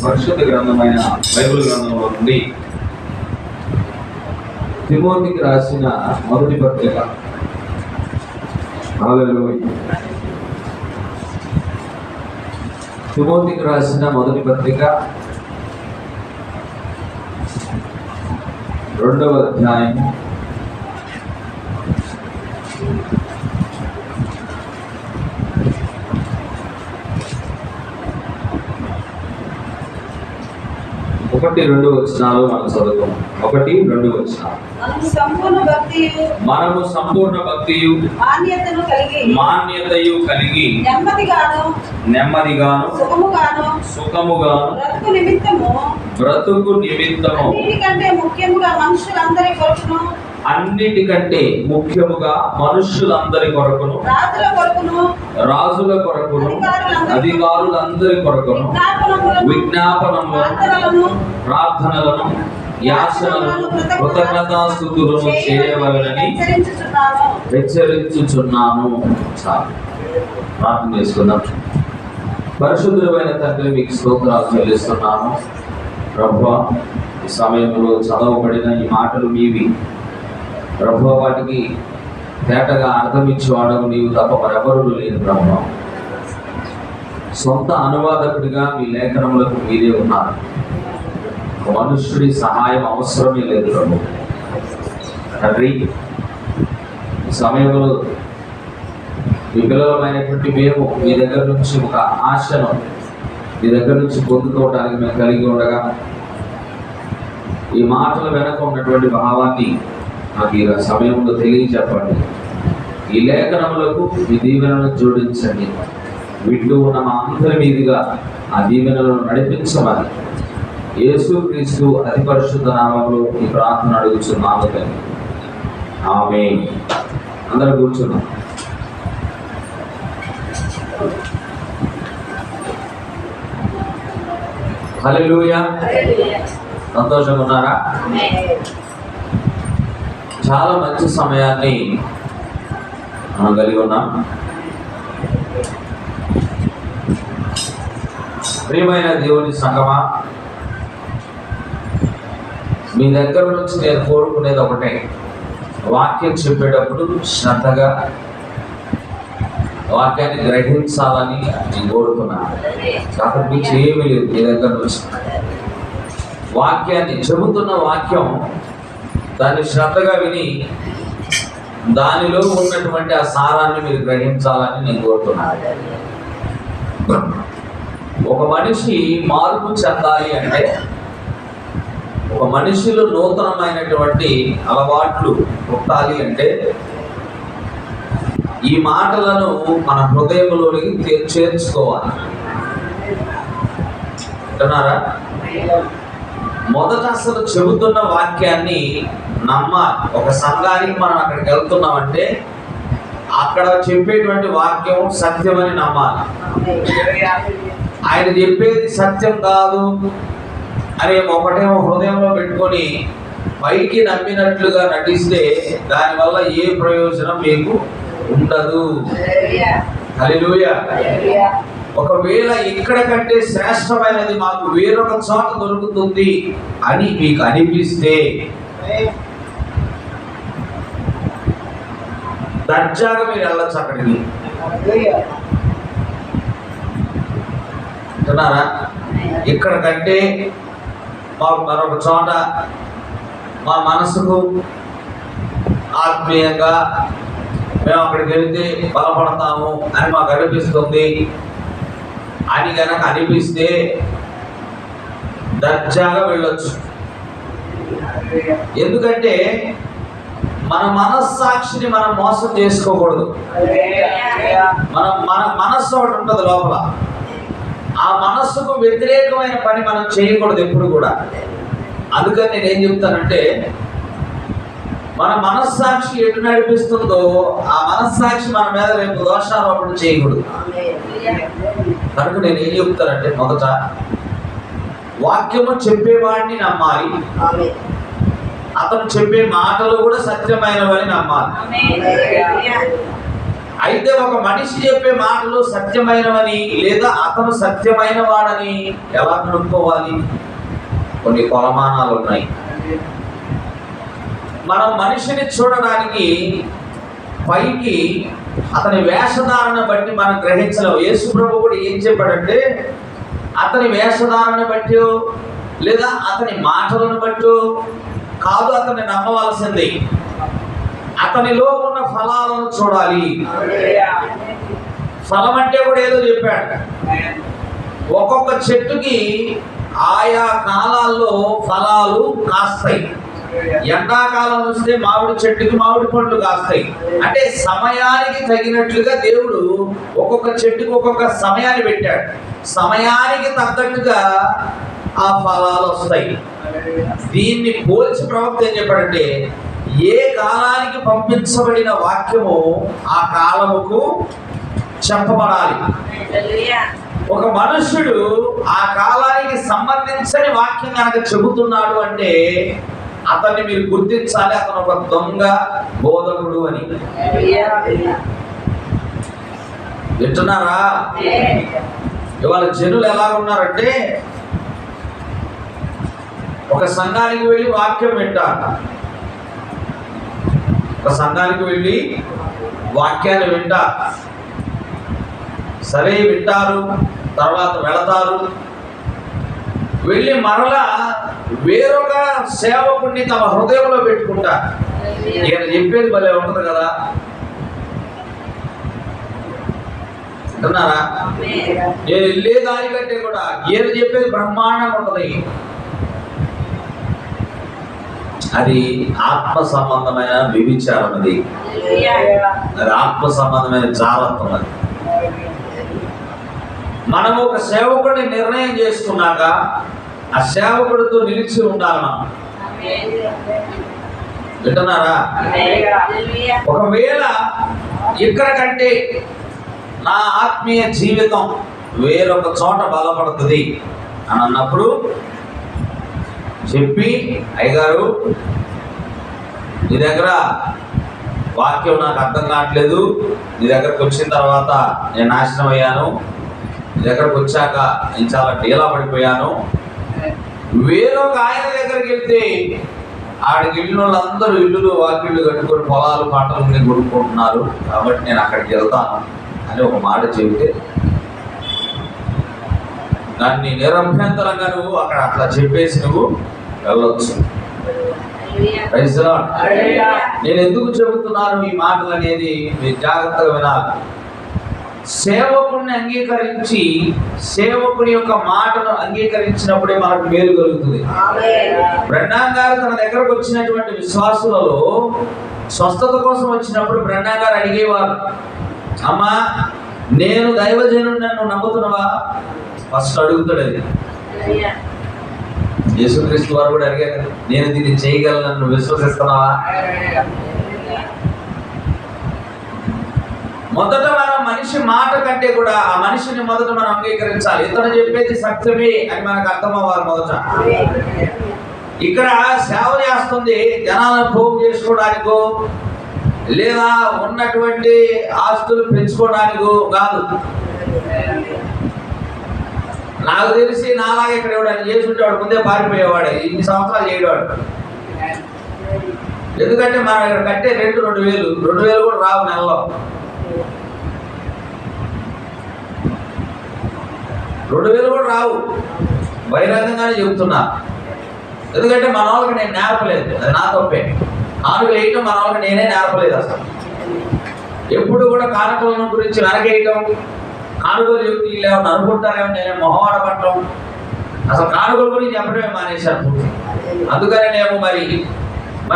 పరిశుద్ధ గ్రంథమైన బైబిల్ గ్రంథంలో నుండి తిమోతికి రాసిన మొదటి పత్రిక. హల్లెలూయా. తిమోతికి రాసిన మొదటి పత్రిక 2వ అధ్యాయం 1-2 వచనాలు మనం చదువుతాం. 1-2 వచనాలు. మనము సంపూర్ణ భక్తియు మాన్యతయు కలిగి నెమ్మదిగాను సుఖముగాను బ్రతుకు నిమిత్తము అన్నిటికంటే ముఖ్యముగా మనుష్యులందరి కొరకును రాజుల కొరకును అధికారులందరి కొరకును విజ్ఞాపనములను ప్రార్థనలను యాచనలను కృతజ్ఞతాస్తుతులను చేయవలెనని హెచ్చరించుచున్నాను. చాలు, ప్రార్థన చేసుకుందాం. పరిశుద్ధుడైన తండ్రి, మీకు స్తోత్రాలు చెల్లిస్తున్నాను. ప్రభువా, ఈ సమయంలో చదవబడిన ఈ మాటలు మీవి. ప్రభువా, వాటికి తేటగా అర్థమిచ్చేవాడవు నీవు తప్ప మరెవరు లేదు. ప్రభువా, సొంత అనువాదకుడిగా మీ లేఖనములకు మీరే ఉన్నారు. మనుష్యుడి సహాయం అవసరమే లేదు. ప్రభు తండ్రి, ఈ సమయంలో మీ పిల్లలమైనటువంటి మేము మీ దగ్గర నుంచి ఒక ఆశను మీ దగ్గర నుంచి పొందుకోవడానికి మేము కలిగి ఉండగా, ఈ మాటల వెనక ఉన్నటువంటి భావాన్ని నాకు ఈ సమయంలో తెలియచెప్పండి. ఈ లేఖనములకు మీ దీవెనలను జోడించండి. వింటూ ఉన్న మా అందరి మీదుగా ఆ దీవెనలను నడిపించమని యేసుక్రీస్తు అతి పరిశుద్ధ నామములో ఈ ప్రార్థన అడుగుచున్నాను తండ్రి. ఆమేన్. అందరూ కూర్చున్నాం. హల్లెలూయా. సంతోషంగా ఉన్నారా? చాలా మంచి సమయాన్ని మనం కలిగి ఉన్నాం. ప్రియమైన దేవుని సంగమా, మీ దగ్గర నుంచి నేను కోరుకునేది ఒకటే, వాక్యం చెప్పేటప్పుడు శ్రద్ధగా వాక్యాన్ని గ్రహించాలని నేను కోరుతున్నాను. కాబట్టి మీకు ఏమీ లేదు. మీ దగ్గర నుంచి వాక్యాన్ని చెబుతున్న వాక్యం దాన్ని శ్రద్ధగా విని దానిలో ఉన్నటువంటి ఆ సారాన్ని మీరు గ్రహించాలని నేను కోరుతున్నాను. ఒక మనిషి మార్పు చెందాలి అంటే, ఒక మనిషిలో నూతనమైనటువంటి అలవాట్లు పుట్టాలి అంటే, ఈ మాటలను మన హృదయంలోనికి చేర్చుకోవాలి. అంటున్నారా? మొదట అసలు చెబుతున్న వాక్యాన్ని నమ్మాలి. ఒక సంఘానికి మనం అక్కడికి వెళ్తున్నామంటే అక్కడ చెప్పేటువంటి వాక్యం సత్యమని నమ్మాలి. ఆయన చెప్పేది సత్యం కాదు అని ఒకటేమో హృదయంలో పెట్టుకొని పైకి నమ్మినట్లుగా నటిస్తే దానివల్ల ఏ ప్రయోజనం మీకు ఉండదు. హల్లెలూయా. ఒకవేళ ఇక్కడ కంటే శ్రేష్టమైనది మాకు వేరొక చోట దొరుకుతుంది అని మీకు అనిపిస్తే దర్జాగా మీరు వెళ్ళచ్చు అక్కడికి. అంటున్నారా? ఇక్కడ కంటే మాకు మరొక చోట మా మనసుకు ఆత్మీయంగా మేము అక్కడికి వెళ్తే బలపడతాము అని మాకు అనిపిస్తుంది అని కనుక అనిపిస్తే దర్జాగా వెళ్ళొచ్చు. ఎందుకంటే మన మనస్సాక్షిని మనం మోసం చేసుకోకూడదు. మన మనస్సు ఒకటి ఉంటుంది లోపల. ఆ మనస్సుకు వ్యతిరేకమైన పని మనం చేయకూడదు ఎప్పుడు కూడా. అందుకని నేనేం చెప్తానంటే, మన మనస్సాక్షి ఎటు నడిపిస్తుందో ఆ మనస్సాక్షి మన మీద రేపు దోషారోపణ చేయకూడదు. కనుక నేను ఏం చెప్తానంటే, మొదట వాక్యము చెప్పేవాడిని నమ్మాలి. అతను చెప్పే మాటలు కూడా సత్యమైనవని నమ్మాలి. అయితే ఒక మనిషి చెప్పే మాటలు సత్యమైనవని లేదా అతను సత్యమైన వాడని ఎలా కనుక్కోవాలి? కొన్ని కొలమానాలు ఉన్నాయి. మనం మనిషిని చూడడానికి పైకి అతని వేషధారణ బట్టి మనం గ్రహించలేము. యేసు ప్రభు కూడా ఏం చెప్పాడంటే, అతని వేషధారణ బట్టి లేదా అతని మాటలను బట్టి కాదు అతన్ని నమ్మవలసింది, అతనిలో ఉన్న ఫలాలను చూడాలి. ఫలం అంటే కూడా ఏదో చెప్పాడు. ఒక్కొక్క చెట్టుకి ఆయా కాలాల్లో ఫలాలు కాస్తాయి. ఎండాకాలం వస్తే మామిడి చెట్టుకి మామిడి పండ్లు కాస్తాయి. అంటే సమయానికి తగినట్లుగా దేవుడు ఒక్కొక్క చెట్టుకి ఒక్కొక్క సమయాన్ని పెట్టాడు. సమయానికి తగ్గట్టుగా ఆ ఫలాలు వస్తాయి. దీన్ని పోల్చి ప్రవక్త ఏం చెప్పాడంటే, ఏ కాలానికి పంపించబడిన వాక్యము ఆ కాలముకు చెప్పబడాలి. ఒక మనుష్యుడు ఆ కాలానికి సంబంధించని వాక్యం కనుక చెబుతున్నాడు అంటే అతన్ని మీరు గుర్తించాలి, అతను ఒక దొంగ బోధకుడు అని. వింటున్నారా? ఇవాళ జనులు ఎలా ఉన్నారంటే, ఒక సంఘానికి వెళ్ళి వాక్యం వింటారు, ఒక సంఘానికి వెళ్ళి వాక్యాన్ని వింటారు, సరే వింటారు, తర్వాత వెళతారు, వెళ్ళి మరలా వేరొక సేవకుడిని తమ హృదయంలో పెట్టుకుంటారు. ఈయన చెప్పేది భలే ఉంటుంది కదా, అంటున్నారా? నేను వెళ్ళే దానికంటే కూడా ఈయన చెప్పేది బ్రహ్మాండంగా ఉంటుంది. అది ఆత్మ సంబంధమైన వ్యభిచారం, అది ఆత్మ సంబంధమైన జారత్వం. అది మనము ఒక సేవకుడిని నిర్ణయం చేసుకున్నాక ఆ సేవకుడితో నిలిచి ఉండాలి మనం. వింటున్నారా? ఒకవేళ ఇక్కడ కంటే నా ఆత్మీయ జీవితం వేరొక చోట బలపడుతుంది అని అన్నప్పుడు చెప్పి, అయ్యగారు నీ దగ్గర వాక్యం నాకు అర్థం కావట్లేదు, నీ దగ్గరకు వచ్చిన తర్వాత నేను నాశనం అయ్యాను, నీ దగ్గరకు వచ్చాక నేను చాలా డీలా పడిపోయాను, వేరొక ఆయన దగ్గరికి వెళ్తే ఆడికి వెళ్ళిన వాళ్ళందరూ ఇల్లులు వాకిళ్ళు కట్టుకొని పొలాలు పంటలు కొనుక్కుంటున్నారు, కాబట్టి నేను అక్కడికి వెళ్తాను అని ఒక మాట చెబితే దాన్ని నిరభ్యంతరంగా నువ్వు అక్కడ అట్లా చెప్పేసి నువ్వు వెళ్ళొచ్చు. నేను ఎందుకు చెబుతున్నాను ఈ మాటలు అనేది మీరు జాగ్రత్తగా వినాలి. సేవకుడిని అంగీకరించి సేవకుడి యొక్క మాటను అంగీకరించినప్పుడే మనకు మేలు కలుగుతుంది. బ్రహ్నాం గారు తన దగ్గరకు వచ్చినటువంటి విశ్వాసులలో స్వస్థత కోసం వచ్చినప్పుడు బ్రహ్నాం గారు అడిగేవారు, అమ్మా నేను దైవజనుడు, నన్ను నమ్ముతున్నావా? ఫస్ట్ అడుగుతాడు. అది యేసుక్రీస్తు వారు కూడా అడిగారు, నేను దీన్ని చేయగలను, నన్ను విశ్వసిస్తున్నావా? మొదట మనం మనిషి మాట కంటే కూడా ఆ మనిషిని మొదట మనం అంగీకరించాలి. ఇతను చెప్పేది సత్యమే అని మనకు అర్థమవ్వాలి మొదట. ఇక్కడ సేవ చేస్తుంది జనాలను పోగు చేసుకోవడానికో లేదా ఉన్నటువంటి ఆస్తులు పెంచుకోవడానికో కాదు. నాకు తెలిసి నాలాగా ఇక్కడ ఎవడని చేసుంటేవాడు ముందే పారిపోయేవాడే, ఇన్ని సంవత్సరాలు చేయవాడు. ఎందుకంటే మనం ఇక్కడ కట్టే రెంట్ 2,000 కూడా రావు నెలలో. 2,000 కూడా రావు, బహిరంగంగానే చెబుతున్నా. ఎందుకంటే మన వాళ్ళకి నేను నేర్పలేదు, అది నా తప్పే. కానుకలు వేయటం మన వాళ్ళకి నేనే నేర్పలేదు. అసలు ఎప్పుడు కూడా కానుకలను గురించి వెనకేయటం, కానుకలు చెబుతూ వీళ్ళు ఏమన్నా అనుకుంటారేమో నేనే మొహవాడ పట్టడం, అసలు కానుకల గురించి చెప్పడమే మానేశాను. అందుకనే నేను మరి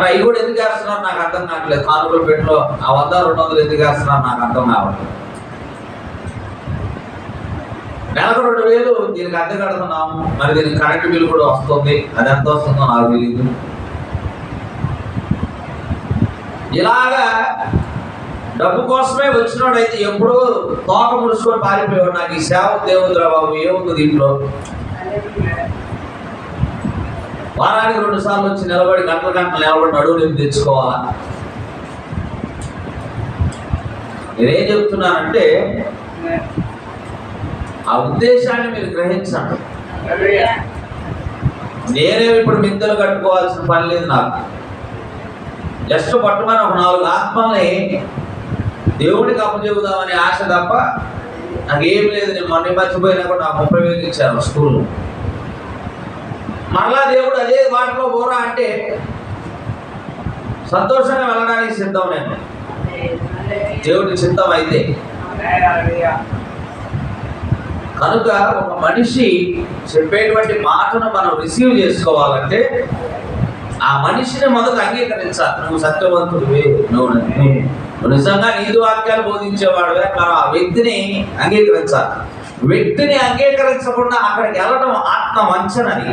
అవి కూడా ఎందుకు వేస్తున్నారు నాకు అర్థం కావట్లేదు. కానుకల పెట్టలో ఆ 100-200 ఎందుకు వేస్తున్నారు నాకు అర్థం కావట్లేదు. నెలకు 2,000 దీనికి అద్దె కడుతున్నాము, మరి దీనికి కరెంటు బిల్లు కూడా వస్తుంది, అది ఎంత వస్తుందో నాకు తెలియదు. ఇలాగా డబ్బు కోసమే వచ్చినోడైతే ఎప్పుడూ తోక ముడుచుకొని పారిపోయాడు. నాకు ఈ సేవ దేవుద్రా బాబు, ఏముంది దీంట్లో? వారానికి 2 సార్లు వచ్చి నిలబడి గంటలు నిలబడి నడువు నేను తెచ్చుకోవాలా? నేనేం చెప్తున్నానంటే ఆ ఉద్దేశాన్ని మీరు గ్రహించండి. నేనే ఇప్పుడు మిద్దెలు కట్టుకోవాల్సిన పని లేదు నాకు. జస్ట్ పట్టుమని ఒక 4 ఆత్మల్ని దేవుడికి అప్పచెబుదామనే ఆశ తప్ప నాకేం లేదు. నేను మొన్న మర్చిపోయినా కూడా నాకు 30,000 ఇచ్చారు స్కూల్లో. మరలా దేవుడు అదే వాటిలో పోరా అంటే సంతోషంగా వెళ్ళడానికి సిద్ధం. నేను దేవుడికి సిద్ధం అయితే కనుక ఒక మనిషి చెప్పేటువంటి మాటను మనం రిసీవ్ చేసుకోవాలంటే ఆ మనిషిని మొదట అంగీకరించాలి. నువ్వు సత్యవంతుడివే, నువ్వు నిజంగా నీతి వాక్యాలు బోధించేవాడువే. మనం ఆ వ్యక్తిని అంగీకరించాలి. వ్యక్తిని అంగీకరించకుండా అక్కడికి వెళ్ళడం ఆత్మ వంచనని.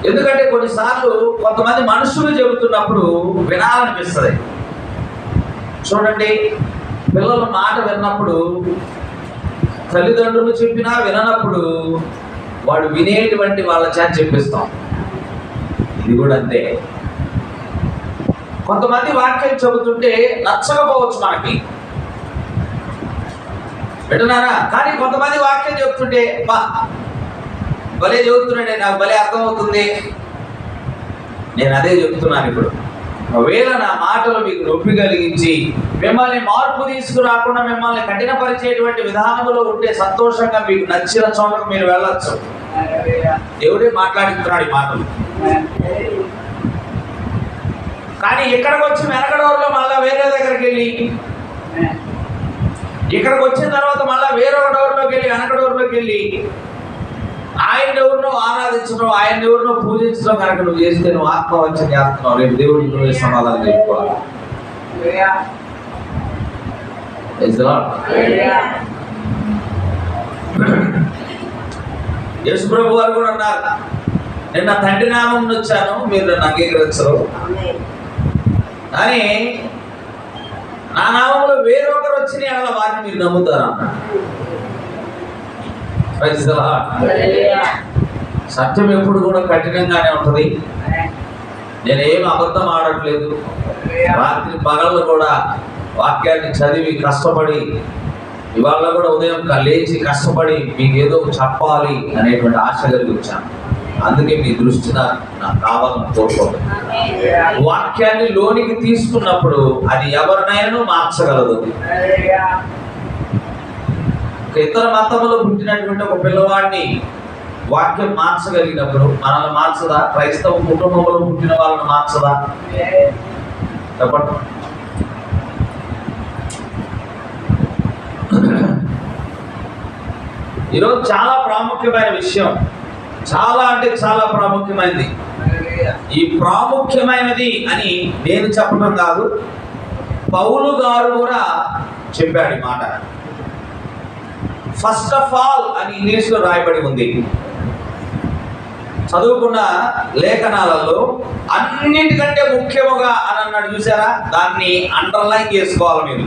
ఎందుకంటే కొన్నిసార్లు కొంతమంది మనుషులు చెబుతున్నప్పుడు వినాలనిపిస్తుంది. చూడండి, పిల్లల మాట విన్నప్పుడు, తల్లిదండ్రులు చెప్పినా విననప్పుడు వాడు వినేటువంటి వాళ్ళ చేత చెప్పిస్తాం. ఇది కూడా అంతే. కొంతమంది వాక్యం చెబుతుంటే నచ్చకపోవచ్చు మనకి, వింటున్నారా? కానీ కొంతమంది వాక్యం చెబుతుంటే బా భలే చెబుతున్నాడే, నాకు భలే అర్థమవుతుంది. నేను అదే చెప్తున్నాను ఇప్పుడు. ఒకవేళ నా మాటలు మీకు నొప్పి కలిగించి మిమ్మల్ని మార్పు తీసుకురాకుండా మిమ్మల్ని కఠినపరిచేటువంటి విధానంలో ఉంటే సంతోషంగా మీకు నచ్చిన చోటకు మీరు వెళ్ళొచ్చు. దేవుడే మాట్లాడుతున్నాడు ఈ మాటలు. కానీ ఇక్కడికి వచ్చి వెనకడోరులో మళ్ళీ వేరే దగ్గరికి వెళ్ళి, ఇక్కడికి వచ్చిన తర్వాత మళ్ళీ వేరొక డోర్లోకి వెళ్ళి వెనకడోరులోకి వెళ్ళి ఆయన ఎవరినో ఆరాధించడం, ఆయన ఎవరినో పూజించడం కనుక నువ్వు చేస్తే నువ్వు ఆత్మవంచన చేస్తున్నావు. రేపు దేవుడికి నువ్వే సమాధానం చెప్పుకోవాలి. యేసు ప్రభు వారు కూడా అన్నారు, నేను నా తండ్రి నామం వచ్చాను, మీరు నన్ను అంగీకరించరు. కానీ నా నామంలో వేరొకరు వచ్చిన ఎడల వారిని మీరు నమ్ముతారు అన్నాడు. సత్యం ఎప్పుడు కూడా కఠినంగానే ఉంటుంది. నేనేం అబద్ధం ఆడట్లేదు. రాత్రి పగళ్ళు కూడా వాక్యాన్ని చదివి కష్టపడి, ఇవాళ కూడా ఉదయం లేచి కష్టపడి మీకు ఏదో చెప్పాలి అనేటువంటి ఆశ కలిగి వచ్చాను. అందుకే మీ దృష్టి నాకు కావాలని కోరుకోండి. వాక్యాన్ని లోనికి తీసుకున్నప్పుడు అది ఎవరినైనా మార్చగలదు. ఇతర మతంలో పుట్టినటువంటి ఒక పిల్లవాడిని వాక్యం మార్చగలిగినప్పుడు మనల్ని మార్చదా? క్రైస్తవ కుటుంబంలో పుట్టిన వాళ్ళని మార్చదా? చెప్పండి. ఈరోజు చాలా ప్రాముఖ్యమైన విషయం, చాలా అంటే చాలా ప్రాముఖ్యమైనది. ఈ ప్రాముఖ్యమైనది అని నేను చెప్పడం కాదు, పౌలు గారు కూడా చెప్పాడు ఈ మాట. ఫస్ట్ ఆఫ్ ఆల్ అని ఇంగ్లీష్లో రాయబడి ఉంది. చదువుకున్న లేఖనాలలో అన్నిటికంటే ముఖ్యముగా అని అన్నాడు, చూసారా? దాన్ని అండర్లైన్ చేసుకోవాలి మీరు.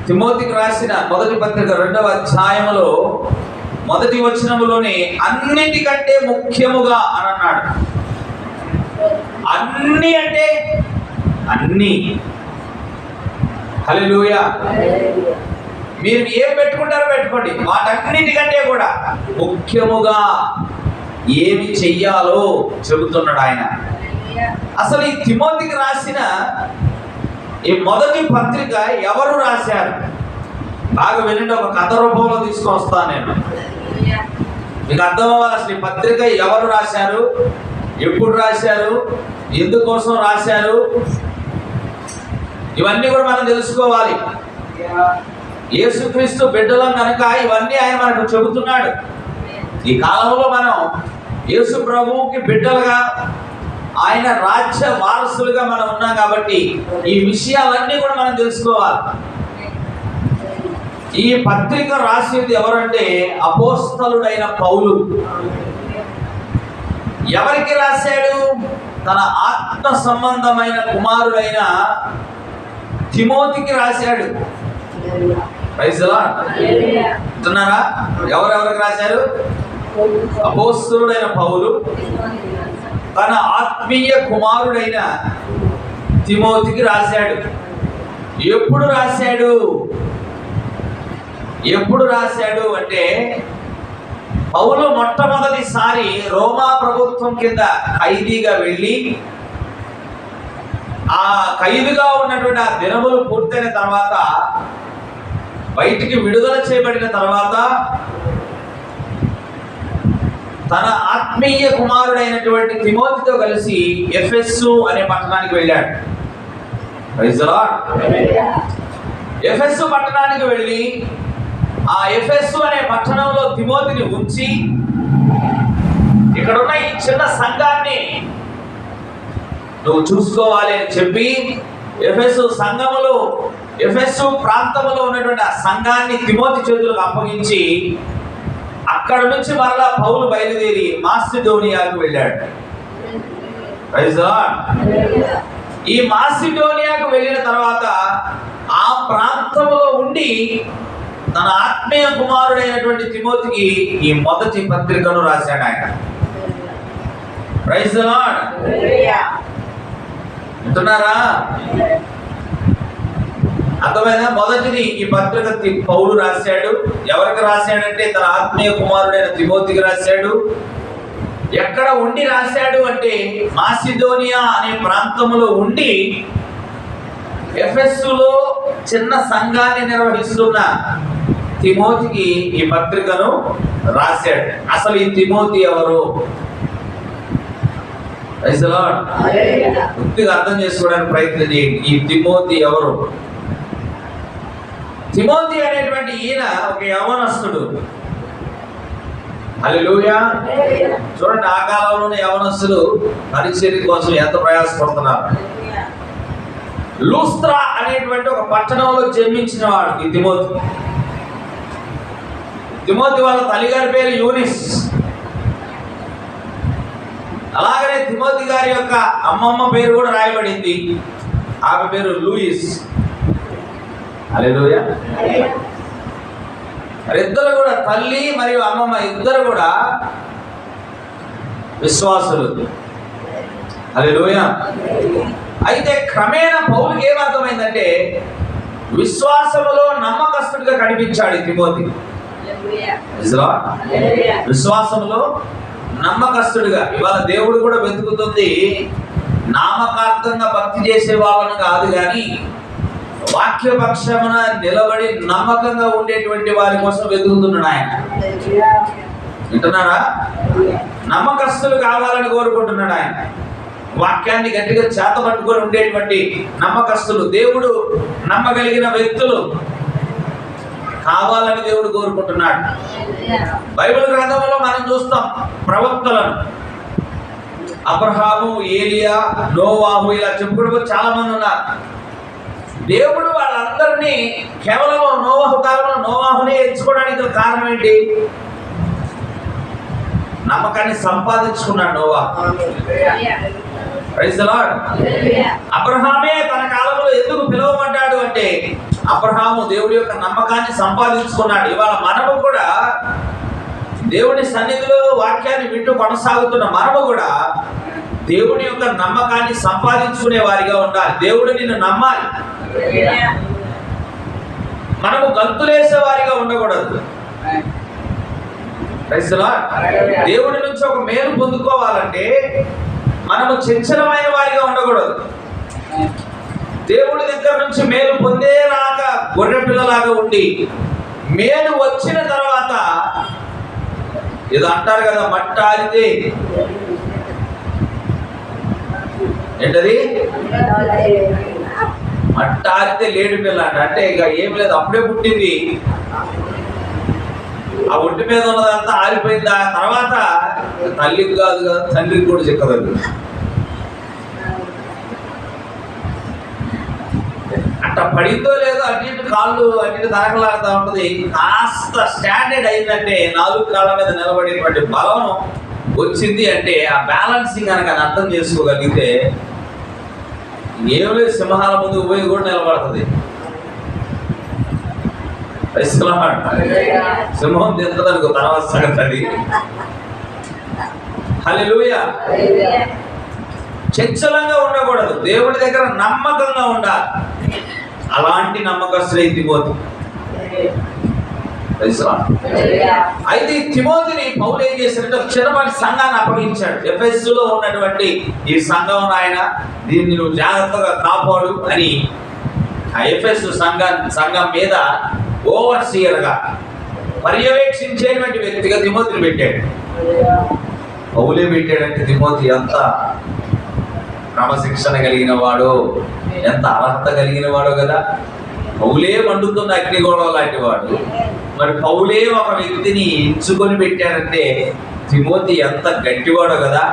తిమోతికి రాసిన మొదటి పత్రిక 2వ అధ్యాయములో 1వ వచనములోనే అన్నిటికంటే ముఖ్యముగా అని అన్నాడు. అన్ని అంటే అన్ని. హల్లెలూయా. మీరు ఏం పెట్టుకుంటారో పెట్టుకోండి, వాటన్నిటికంటే కూడా ముఖ్యముగా ఏమి చెయ్యాలో చెబుతున్నాడు ఆయన. అసలు ఈ తిమోతికి రాసిన ఈ మొదటి పత్రిక ఎవరు రాశారు? బాగా వినండి, ఒక కథ రూపంలో తీసుకొస్తాను నేను, మీకు అర్థం అవ్వాలి. అసలు ఈ పత్రిక ఎవరు రాశారు, ఎప్పుడు రాశారు, ఎందుకోసం రాశారు, ఇవన్నీ కూడా మనం తెలుసుకోవాలి. యేసుక్రీస్తు బిడ్డలం కనుక ఇవన్నీ ఆయన మనకు చెబుతున్నాడు. ఈ కాలంలో మనం యేసు ప్రభువుకి బిడ్డలుగా, ఆయన రాజ్య వారసులుగా మనం ఉన్నాం కాబట్టి ఈ విషయాలన్నీ కూడా మనం తెలుసుకోవాలి. ఈ పత్రిక రాసేది ఎవరంటే అపోస్తలుడైన పౌలు. ఎవరికి రాశాడు? తన ఆత్మ సంబంధమైన కుమారుడైన తిమోతికి రాశాడు. ఎవరెవరికి రాశారు? అపోస్తలుడైన పౌలు, తన ఆత్మీయ కుమారుడైన తిమోతికి రాశాడు. ఎప్పుడు రాశాడు అంటే పౌలు మొట్టమొదటిసారి రోమా ప్రభుత్వం కింద ఖైదీగా వెళ్ళి ఆ ఖైదుగా ఉన్నటువంటి ఆ దినములు పూర్తయిన తర్వాత బయటికి విడుదల చేయబడిన తర్వాత తన ఆత్మీయ కుమారుడైనటువంటి తిమోతితో కలిసి ఎఫెస్సు అనే పట్టణానికి వెళ్ళాడు. Praise the lord. ఎఫెస్సు పట్టణానికి వెళ్ళి ఆ ఎఫెస్సు అనే పట్టణంలో తిమోతిని ఉంచి ఇక్కడున్న ఈ చిన్న సంఘాన్ని నువ్వు చూసుకోవాలి అని చెప్పి ఎఫెస్సు ప్రాంతంలో ఉన్నటువంటి ఆ సంఘాన్ని తిమోతి చేతులకు అప్పగించి అక్కడ నుంచి మరలా పౌలు బయలుదేరి మాసిడోనియాకు వెళ్ళాడు. Praise the Lord. ఈ మాసిడోనియాకు వెళ్ళిన తర్వాత ఆ ప్రాంతంలో ఉండి తన ఆత్మీయ కుమారుడైనటువంటి తిమోతికి ఈ మొదటి పత్రికను రాశాడు ఆయన. Praise the Lord. వింటున్నారా? అర్థమైనా? మొదటిది ఈ పత్రిక పౌలు రాశాడు. ఎవరికి రాశాడంటే తన ఆత్మీయ కుమారుడైన తిమోతికి రాశాడు. ఎక్కడ ఉండి రాశాడు అంటే మాసిడోనియా అనే ప్రాంతంలో ఉండి ఎఫెస్సులో చిన్న సంఘాన్ని నిర్వహిస్తున్న తిమోతికి ఈ పత్రికను రాశాడు. అసలు ఈ తిమోతి ఎవరు? Praise the Lord. పూర్తిగా అర్థం చేసుకోవడానికి ప్రయత్నం చేయండి. ఈ తిమోతి ఎవరు? తిమోతి అనేటువంటి ఈయన ఒక యవనస్తుడు. హల్లెలూయా. చూడండి, ఆ కాలంలోనే యవనస్తులు పరిచర్య కోసం ఎంత ప్రయాసపడుతున్నారు. లూస్త్రా అనేటువంటి ఒక పట్టణంలో జన్మించిన వాడు ఈ తిమోతి. తిమోతి వాళ్ళ తల్లిగారి పేరు యూనిస్. అలాగనే తిమోతి గారి యొక్క అమ్మమ్మ పేరు కూడా రాయబడింది. ఆమె పేరు లూయిస్. హల్లెలూయా. ఇద్దరు కూడా, తల్లి మరియు అమ్మమ్మ ఇద్దరు కూడా విశ్వాసులు. హల్లెలూయా. అయితే క్రమేణా పౌలుకి ఏమర్థమైందంటే విశ్వాసములో నమ్మకస్తుడిగా కనిపించాడు తిమోతి. విశ్వాసములో నమ్మకస్తుడిగా. ఇవాళ దేవుడు కూడా వెతుకుతుంది నామకార్థంగా భక్తి చేసే వాళ్ళను కాదు, కానీ వాక్యపక్షమున నిలబడి నమ్మకంగా ఉండేటువంటి వారి కోసం వెతుకుతున్నాడు ఆయన. వింటున్నారా? నమ్మకస్తులు కావాలని కోరుకుంటున్నాడు ఆయన. వాక్యాన్ని గట్టిగా చేతపట్టుకొని ఉండేటువంటి నమ్మకస్తులు, దేవుడు నమ్మగలిగిన వ్యక్తులు కావాలని దేవుడు కోరుకుంటున్నాడు. బైబిల్ గ్రంథంలో మనం చూస్తాం ప్రవక్తలను. అబ్రహాము, ఏలియా, నోవాహు ఇలా చెప్పుకుంటూ చాలా మంది ఉన్నారు. దేవుడు వాళ్ళందరినీ కేవలం నోవాహు కాలంలో నోవాహునే ఎంచుకోవడానికి కారణం ఏంటి? నమ్మకాన్ని సంపాదించుకున్నాడు నోవాహు. Praise the lord. అబ్రహామే తన కాలంలో ఎందుకు పిలువబడ్డాడు అంటే అబ్రహాము దేవుడి యొక్క నమ్మకాన్ని సంపాదించుకున్నాడు. ఇవాళ మనము కూడా దేవుని సన్నిధిలో వాక్యాన్ని వింటూ కొనసాగుతున్న మనము కూడా దేవుని యొక్క నమ్మకాన్ని సంపాదించుకునే వారిగా ఉండాలి. దేవుడు నిన్ను నమ్మాలి. మనము గంతులేసే వారిగా ఉండకూడదు. Praise the Lord. దేవుడి నుంచి ఒక మేలు పొందుకోవాలంటే మనము చంచలమైన వారిగా ఉండకూడదు. దేవుడి దగ్గర నుంచి మేలు పొందేలాగా గొర్రె పిల్లలాగా ఉండి మేలు వచ్చిన తర్వాత ఏదో అంటారు కదా, మట్ట ఆరితే ఏంటది? మట్ట ఆరితే లేడి పిల్ల అంటే ఇక ఏం లేదు, అప్పుడే పుట్టింది, ఆ ఒంటి మీద ఉన్నదంతా ఆరిపోయింది. ఆ తర్వాత తల్లికి కాదు కదా, తండ్రికి కూడా చిక్కదు. అట్ట పడిందో లేదో అటు కాళ్ళు అటు తరకలాడుతూ ఉంటుంది. కాస్త స్టాండర్డ్ అయిందంటే 4 కాళ్ళ మీద నిలబడేటువంటి బలం వచ్చింది అంటే ఆ బ్యాలెన్సింగ్ కనుక అర్థం చేసుకోగలిగితే ఏం లేదు, సింహాల ముందు పోయి కూడా నిలబడుతుంది. సింహం తింటదనుకో తర్వాత సంగతి అది. హల్లెలూయా. చంచలంగా ఉండకూడదు, దేవుడి దగ్గర నమ్మకంగా ఉండాలి. అలాంటి నమ్మకస్తుడై తిమోతి. అయితే తిమోతిని పౌలు ఏం చేశాడంటే ఒక చిన్నపాటి సంఘాన్ని అప్పగించాడు. ఎఫెస్సులో ఉన్నటువంటి ఈ సంఘం ఆయన, దీన్ని నువ్వు జాగ్రత్తగా కాపాడు అని ఆ ఎఫెస్సు సంఘం మీద ఓవర్సీయర్గా పర్యవేక్షించేటువంటి వ్యక్తిగా తిమోతిని పెట్టాడు. పౌలే పెట్టాడంటే తిమోతి ఎంత క్రమశిక్షణ కలిగిన వాడో, ఎంత అర్హత కలిగిన వాడో కదా. పౌలే మండుతున్న అగ్నిగోళం లాంటి వాడు, మరి పౌలే ఒక వ్యక్తిని ఎంచుకొని పెట్టాడంటే తిమోతి ఎంత గట్టివాడో కదా.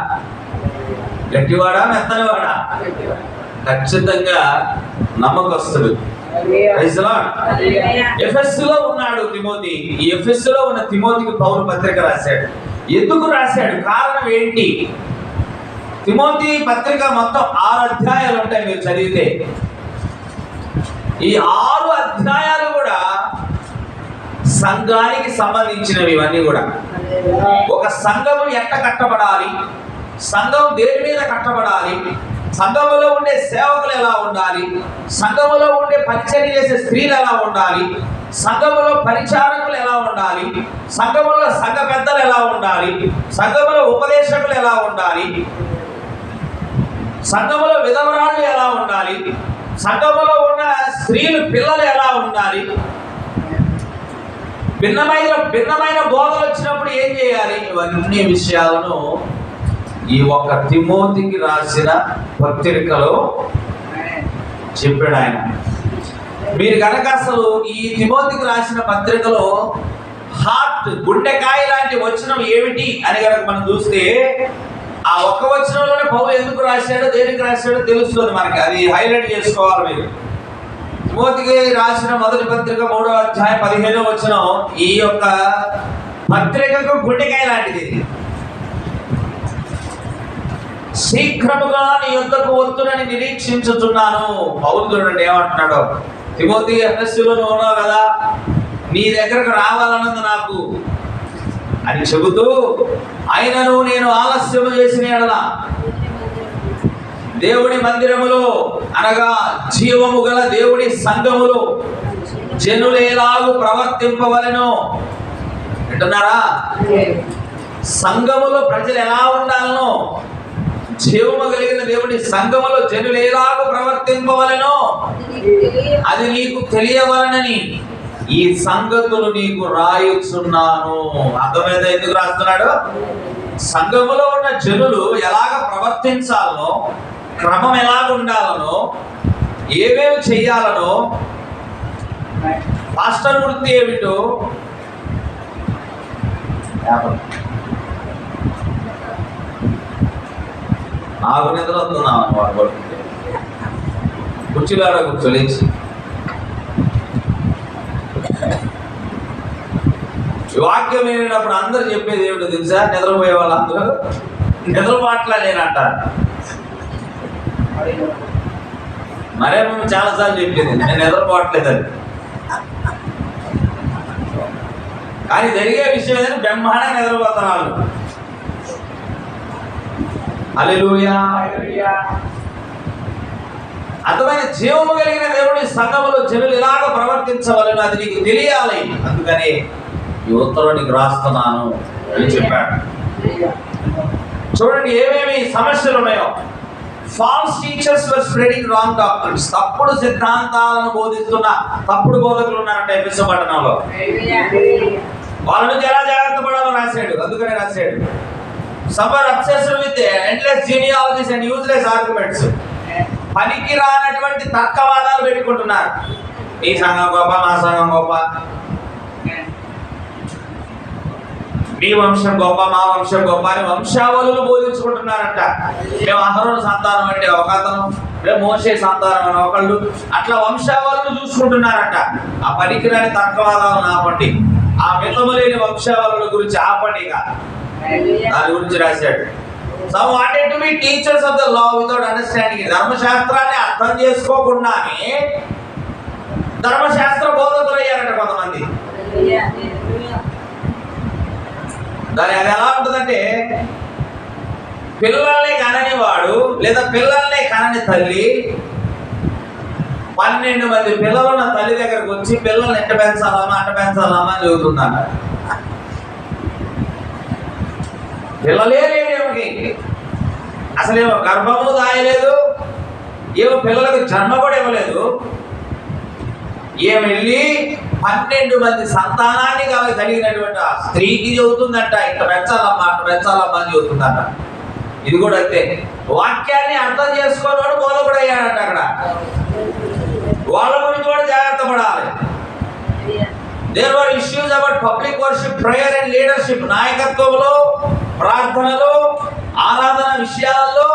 గట్టివాడా మెత్తనివాడా? ఖచ్చితంగా నమ్మకస్తుడు. ఎఫెస్సులో ఉన్నాడు తిమోతి. ఈ ఎఫెస్సులో ఉన్న తిమోతికి పౌలు పత్రిక రాశాడు. ఎందుకు రాశాడు? కారణం ఏంటి? తిమోతి పత్రిక మొత్తం 6 అధ్యాయాలు ఉంటాయి. మీరు చదివితే ఈ 6 అధ్యాయాలు కూడా సంఘానికి సంబంధించినవి. ఇవన్నీ కూడా ఒక సంఘము ఎట్ట కట్టబడాలి, సంఘం దేని మీద కట్టబడాలి, సంఘములో ఉండే సేవకులు ఎలా ఉండాలి, సంఘములో ఉండే పరిచర్య చేసే స్త్రీలు ఎలా ఉండాలి, సంఘములో పరిచారకులు ఎలా ఉండాలి, సంఘములో సంఘ పెద్దలు ఎలా ఉండాలి, సంఘములో ఉపదేశకులు ఎలా ఉండాలి, సంఘములో విధవరాళ్ళు ఎలా ఉండాలి, సంఘములో ఉన్న స్త్రీలు పిల్లలు ఎలా ఉండాలి, భిన్నమైన బోధలు వచ్చినప్పుడు ఏం చేయాలి, ఇవన్నీ విషయాలను ఈ ఒక్క తిమోతికి రాసిన పత్రికలో చెప్పాడు ఆయన. మీరు కనుక అసలు ఈ తిమోతికి రాసిన పత్రికలో హార్ట్, గుండెకాయ లాంటి వచనం ఏమిటి అని కనుక మనం చూస్తే, ఆ ఒక్క వచనంలోనే పౌలు ఎందుకు రాశాడో, దేనికి రాశాడో తెలుస్తుంది మనకి. అది హైలైట్ చేసుకోవాలి మీరు. తిమోతికి రాసిన మొదటి పత్రిక 3వ అధ్యాయం 15వ వచనం ఈ యొక్క పత్రికకు గుండెకాయ లాంటిది. శీఘ్రముగా నీ యొద్దకు వస్తునని నిరీక్షించుతున్నాను. పౌలు చూడండి ఏమంటున్నాడు. తిమోతి, ఎఫెస్సులో నువ్వు ఉన్నావు కదా, నీ దగ్గరకు రావాలన్నది నాకు అని చెబుతూ, అయినను నేను ఆలస్యము చేసిన ఎడల దేవుడి మందిరములో అనగా జీవము గల దేవుడి సంఘములో జనులు ఎలాగూ ప్రవర్తింపవలెనో అంటున్నారా. సంఘములో ప్రజలు ఎలా ఉండాలనో, జీవము కలిగిన దేవుడి సంఘములో జనులు ఎలాగూ ప్రవర్తింపవలెనో అది నీకు తెలియవలనని ఈ సంగతులు నీకు రాయుచున్నాను. అర్థమైందా ఎందుకు రాస్తున్నాడు? సంఘములో ఉన్న జనులు ఎలాగ ప్రవర్తించాలనో, క్రమం ఎలాగ ఉండాలనో, ఏమేమి చెయ్యాలనో, పాస్టర్ వృత్తి ఏమిటో, నాకు నిద్ర వస్తున్నాం అన్నమాట. కుర్చీలాడ కూర్చోలేచి వాక్యం వినేటప్పుడు అందరూ చెప్పేది ఏమిటో తెలుసా? నిద్రపోయే వాళ్ళందరూ నిద్రపోవట్లేనంటారు. మరే మేము చాలాసార్లు చెప్పింది నేను నిద్రపోవట్లేదని. కానీ జరిగే విషయం ఏదైనా బ్రహ్మాండంగా నిద్రపోతున్నారు. హల్లెలూయా. అర్థమైన జీవము కలిగిన దేవుడి సంఘములో జనులు ఇలాగ ప్రవర్తించవలను అది నీకు తెలియాలి. అందుకని ఈ ఉత్తరం నీకు రాస్తున్నాను అని చెప్పాడు. చూడండి ఏమేమి సమస్యలు ఉన్నాయో. ఫాల్స్ టీచర్స్ వర్ స్ప్రెడింగ్ రాంగ్ డాక్టర్స్. తప్పుడు సిద్ధాంతాలను బోధిస్తున్న తప్పుడు బోధకులు ఉన్నారంట ఎఫెసు పట్టణంలో. వాళ్ళ నుంచి ఎలా జాగ్రత్త పడాలో రాశాడు. అందుకనే రాశాడు. Some are obsessed with endless genealogies and useless arguments. పనికి రానటువంటి తర్కవాదాలు పెట్టుకుంటున్నారు. ఈ సంఘం గొప్ప, మా సంఘం గొప్ప, మీ వంశం గొప్ప, మా వంశం గొప్ప అని వంశావళులు బోధించుకుంటున్నారంట. మేము అహరోను సంతానం అంటే ఒక అతను, మేము మోషే సంతానం అని ఒకళ్ళు, అట్లా వంశావళులు చూసుకుంటున్నారంట. ఆ పనికిరాని తర్కవాదాలను ఆపండి, ఆ మితము లేని వంశావళుల గురించి ఆపండిగా దాని గురించి రాశాడు. Some wanted to be teachers of the law without understanding it. ధర్మశాస్త్రాన్ని అర్థం చేసుకోకుండానే ధర్మశాస్త్ర బోధకులు అయ్యారట కొంతమంది. దాని అది ఎలా ఉంటుందంటే, పిల్లల్ని కనని వాడు లేదా పిల్లల్ని కనని తల్లి 12 మంది పిల్లలున్న తల్లి దగ్గరకు వచ్చి పిల్లల్ని ఎట్ట పెంచాలమ్మా అట్ట పెంచాలమ్మా అని చెబుతున్నాను. పిల్లలే లేదేమికి, అసలేమో గర్భము దాయలేదు, ఏమో పిల్లలకు జన్మ కూడా ఇవ్వలేదు. ఏమి వెళ్ళి 12 మంది సంతానాన్ని కలిగినటువంటి ఆ స్త్రీకి చెబుతుందంట, ఇట్ట పెంచాలమ్మా అట్ట పెంచాలమ్మా అని చెబుతుందంట. ఇది కూడా అంతే, వాక్యాన్ని అర్థం చేసుకోవాడు బోధకుడు అయ్యాడంట. అక్కడ వాళ్ళ గురించి కూడా జాగ్రత్త పడాలి. There were issues about public worship, prayer and leadership. నాయకత్వంలో, ప్రార్థనలో, ఆరాధన విషయాల్లో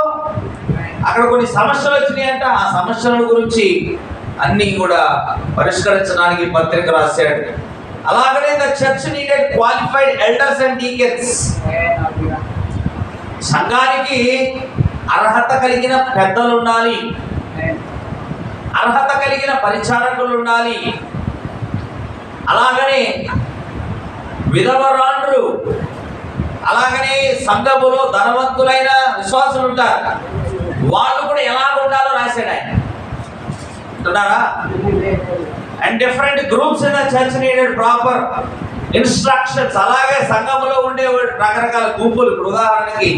అక్కడ కొన్ని సమస్యలు వచ్చినాయంట. ఆ సమస్యల గురించి అన్ని కూడా పరిష్కరించడానికి పత్రిక రాశాడు. అలాగనే the church needed qualified elders and deacons. సంఘానికి అర్హత కలిగిన పెద్దలు ఉండాలి, అర్హత కలిగిన పరిచారకులు ఉండాలి. అలాగనే విధవరాండ్రు, అలాగనే సంఘములో ధనవంతులైన విశ్వాసులు ఉంటారు, వాళ్ళు కూడా ఎలా ఉండాలో రాశాడు ఆయన. అంటున్నారా? And different groups in the church needed proper instructions. అలాగే సంఘములో ఉండే రకరకాల గుంపులు, ఇప్పుడు ఉదాహరణకి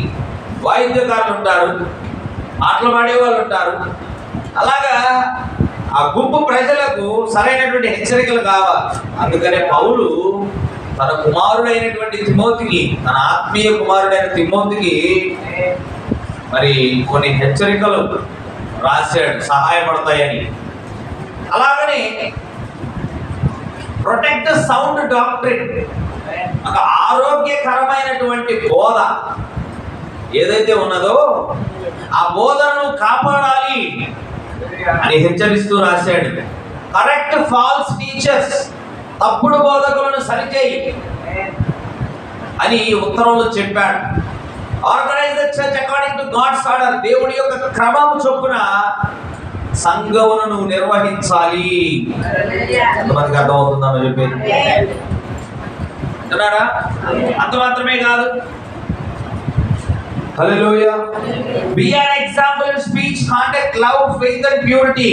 వాయిద్యకారులు ఉంటారు, ఆటలు పాడేవాళ్ళు ఉంటారు. అలాగా ఆ గుంపు ప్రజలకు సరైనటువంటి హెచ్చరికలు కావాలి. అందుకనే పౌలు తన కుమారుడైనటువంటి తిమోతికి, తన ఆత్మీయ కుమారుడైన తిమోతికి మరి కొన్ని హెచ్చరికలు రాశాడు, సహాయపడతాయని. అలాగని ప్రొటెక్ట్ ద సౌండ్ డాక్ట్రిన్, ఒక ఆరోగ్యకరమైనటువంటి బోధ ఏదైతే ఉన్నదో ఆ బోధనను కాపాడాలి అని హెచ్చరిస్తూ రాశాడు. కరెక్ట్ ఫాల్స్ టీచర్స్, తప్పుడు బోధకులను సరిచేయి అని ఉత్తరంలో చెప్పాడు. Organise the church according to God's order, దేవుడి యొక్క క్రమం చొప్పున సంఘమును నువ్వు నిర్వహించాలి. ఎంతమందికి అర్థమవుతుందని చెప్పేది అంటున్నారా? అంత మాత్రమే కాదు, హల్లెలూయా, B an example in speech, conduct, love, faith and purity.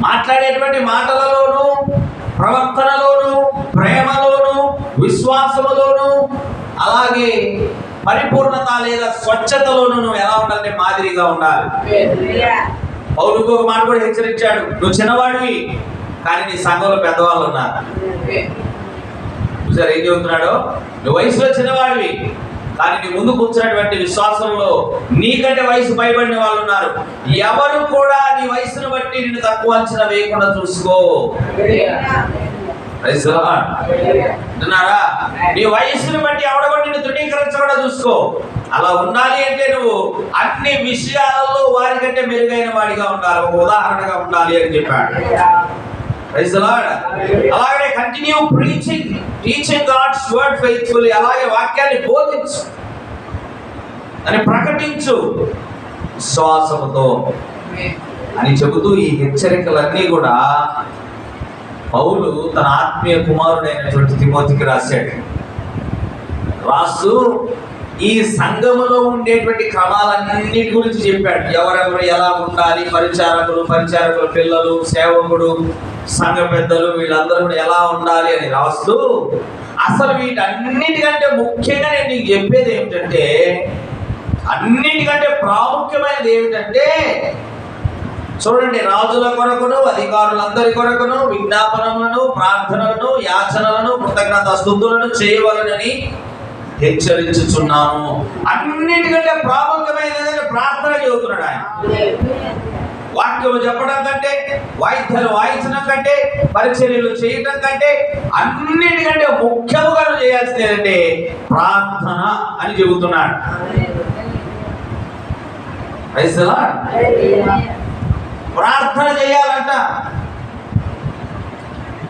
మాట్లాడేటువంటి మాటలలోను, ప్రవర్తనలోను, ప్రేమలోను, విశ్వాసములోను, అలాగే పరిపూర్ణత లేదా స్వచ్ఛతలోను నువ్వు ఎలా ఉండాలంటే మాదిరిగా ఉండాలి. పౌలుకు ఒక మాట కూడా హెచ్చరించాడు, నువ్వు చిన్నవాడివి కానీ నీ సంఘంలో పెద్దవాళ్ళు ఉన్నారు. చూసారు ఏం చెబుతున్నాడు? నువ్వు వయసులో చిన్నవాడివి కానీ నీ ముందు కూర్చున్నటువంటి విశ్వాసంలో నీకంటే వయసు పైబడిన వాళ్ళు ఉన్నారు. ఎవరు కూడా నీ వయసును బట్టి నిన్ను తక్కువ అంచనా వేయకుండా చూసుకో. అంటున్నారా? నీ వయసును బట్టి ఎవడో నిన్ను తృణీకరించకుండా చూసుకో. అలా ఉండాలి అంటే నువ్వు అన్ని విషయాలలో వారికంటే మెరుగైన వాడిగా ఉండాలి, ఒక ఉదాహరణగా ఉండాలి అని చెప్పాడు. అలాగే continue teaching God's word faithfully, అలాగే వాక్యాన్ని బోధించు అని ప్రకటించు విశ్వాసముతో అని చెబుతూ ఈ హెచ్చరికలన్నీ కూడా పౌలు తన ఆత్మీయ కుమారుడైనటువంటి తిమోతికి రాశాడు. రాస్తూ ఈ సంఘములో ఉండేటువంటి క్రమాలన్నిటి గురించి చెప్పాడు. ఎవరెవరు ఎలా ఉండాలి, పరిచారకుల పిల్లలు, సేవకుడు, సంఘ పెద్దలు, వీళ్ళందరూ కూడా ఎలా ఉండాలి అని రాస్తూ, అసలు వీటన్నిటికంటే ముఖ్యంగా నేను నీకు చెప్పేది ఏమిటంటే, అన్నిటికంటే ప్రాముఖ్యమైనది ఏమిటంటే, చూడండి, రాజుల కొరకును అధికారులందరి కొరకును విజ్ఞాపనలను, ప్రార్థనలను, యాచనలను, కృతజ్ఞత స్తుతులను చేయవలనని హెచ్చరించుచున్నాను. అన్నిటికంటే ప్రాముఖ్యమైనది ప్రార్థన చెబుతున్నాడు ఆయన. వాక్యము చెప్పడం కంటే, వాయిద్యాలు వాయించడం కంటే, పరిచర్యలు చేయడం కంటే అన్నిటికంటే ముఖ్యముగా చేయాల్సింది ఏంటంటే ప్రార్థన అని చెబుతున్నాడు. ప్రార్థన చేయాలంట.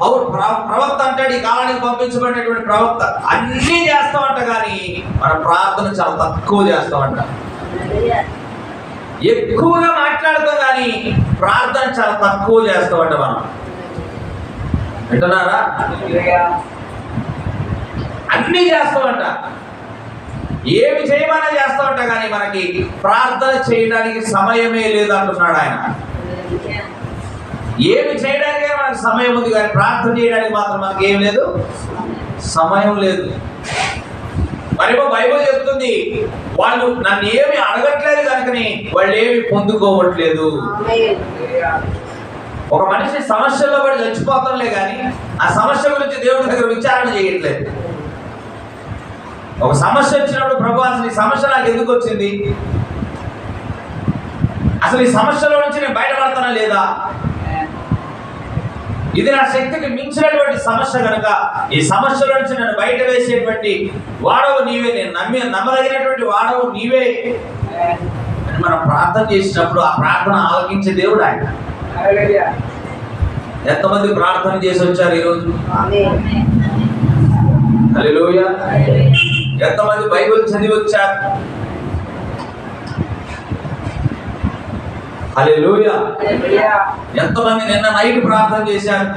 ప్రవక్త అంటాడు, ఈ కాలానికి పంపించబడినటువంటి ప్రవక్త అన్నీ చేస్తామంట, కానీ మన ప్రార్థన చాలా తక్కువ చేస్తామంట. ఎక్కువగా మాట్లాడతాం కానీ ప్రార్థన చాలా తక్కువ చేస్తామంట. మనం వింటున్నారా? అన్నీ చేస్తామంట ఏమి చేయమనే చేస్తూ ఉంటా కానీ మనకి ప్రార్థన చేయడానికి సమయమే లేదు అంటున్నాడు ఆయన. ఏమి చేయడానికే మనకు సమయం ఉంది కానీ ప్రార్థన చేయడానికి మాత్రం మనకి ఏం లేదు, సమయం లేదు. మరేమో బైబిల్ చెప్తుంది వాళ్ళు నన్ను ఏమి అడగట్లేదు కనుకని వాళ్ళు ఏమి పొందుకోవట్లేదు. ఒక మనిషి సమస్యల్లో పడి చచ్చిపోతాంలే కానీ ఆ సమస్య గురించి దేవుడి దగ్గర విచారణ చేయట్లేదు. ఒక సమస్య వచ్చినప్పుడు ప్రభు అసలు ఈ సమస్య నాకు ఎందుకు వచ్చింది, అసలు ఈ సమస్యలో నుంచి నేను బయటపడతానా లేదా, ఇది నా శక్తికి మించినటువంటి సమస్య కనుక ఈ సమస్యల నుంచి నన్ను బయట వేసేటువంటి వాడవు నీవే, నేను నమ్మదగినటువంటి వాడవు నీవే అని మనం ప్రార్థన చేసినప్పుడు ఆ ప్రార్థన ఆలకించే దేవుడు ఆయన. ఎంతమంది ప్రార్థన చేసి వచ్చారు ఈరోజు? హల్లెలూయా. ఎంతమంది బైబిల్ చదివి వచ్చారు? హల్లెలూయా. ఎంతమంది నిన్న నైట్ ప్రార్థన చేశారు?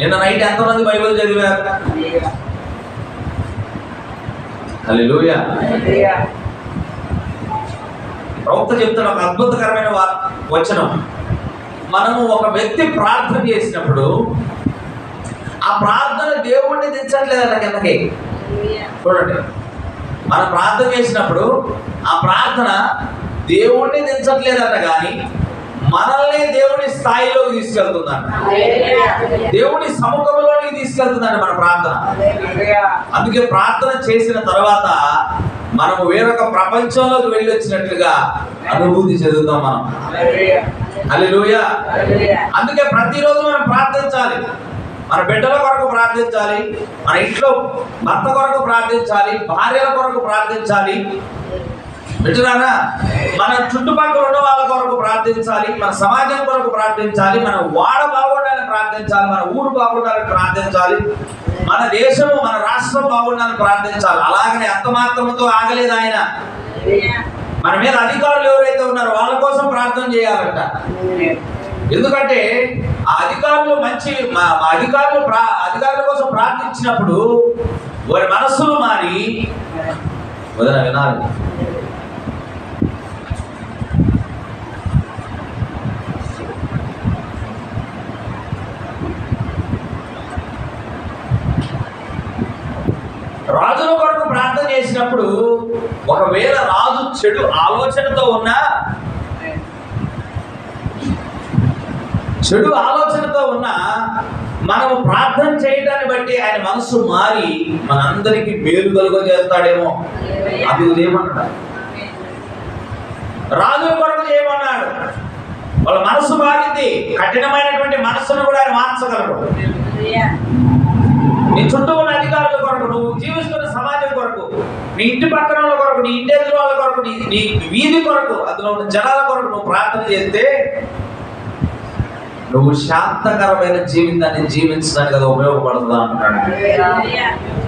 నిన్న నైట్ ఎంతమంది బైబిల్ చదివారు? హల్లెలూయా. ప్రవక్త చెప్తున్న ఒక అద్భుతకరమైన వచనం. మనము ఒక వ్యక్తి ప్రార్థన చేసినప్పుడు ఆ ప్రార్థన దేవుణ్ణి దించట్లేదట కిందకి. చూడండి, మనం ప్రార్థన చేసినప్పుడు ఆ ప్రార్థన దేవుణ్ణి దించట్లేదట కానీ మనల్ని దేవుని స్థాయిలోకి తీసుకెళ్తుందంట, దేవుని సముఖంలోకి తీసుకెళ్తుందంట మన ప్రార్థన. అందుకే ప్రార్థన చేసిన తర్వాత మనము వేరొక ప్రపంచంలోకి వెళ్ళి వచ్చినట్లుగా అనుభూతి చెందుతాం మనం. హల్లెలూయా. అందుకే ప్రతిరోజు మనం ప్రార్థించాలి. మన బిడ్డల కొరకు ప్రార్థించాలి, మన ఇంట్లో భర్త కొరకు ప్రార్థించాలి, భార్యల కొరకు ప్రార్థించాలి. బిడ్డలారా, మన చుట్టుపక్కల ఉన్న వాళ్ళ కొరకు ప్రార్థించాలి, మన సమాజం కొరకు ప్రార్థించాలి, మన వాడ బాగుండాలని ప్రార్థించాలి, మన ఊరు బాగుండాలని ప్రార్థించాలి, మన దేశము మన రాష్ట్రం బాగుండాలని ప్రార్థించాలి. అలాగనే అంతమాత్రంతో ఆగలేదు ఆయన. మన మీద అధికారులు ఎవరైతే ఉన్నారో వాళ్ళ కోసం ప్రార్థన చేయాలంట. ఎందుకంటే ఆ అధికారులు అధికారుల కోసం ప్రార్థించినప్పుడు వారి మనస్సులు మారి వినాలి. రాజుల కొరకు ప్రార్థన చేసినప్పుడు ఒకవేళ రాజు చెడు ఆలోచనతో ఉన్నా మనము ప్రార్థన చేయడాన్ని బట్టి ఆయన మనసు మారి మనందరికీ మేలు కలుగ చేస్తాడేమో. అది ఏమన్నాడు? రాజుల కొరకు చేయమన్నాడు. వాళ్ళ మనసు మారింది. కఠినమైనటువంటి మనస్సును కూడా ఆయన మార్చగలడు. నీ చుట్టూ ఉన్న అధికారుల కొరకు, నువ్వు జీవిస్తున్న సమాజం కొరకు, నీ ఇంటి పక్కన వాళ్ళ కొరకు, నీ ఇంటి ఎదురు వాళ్ళ కొరకు, నీ వీధి కొరకు, అందులో ఉన్న జనాల కొరకు నువ్వు ప్రార్థన చేస్తే నువ్వు శాంతకరమైన జీవితాన్ని జీవించడానికి అది ఉపయోగపడుతుందా అంటున్నాడు.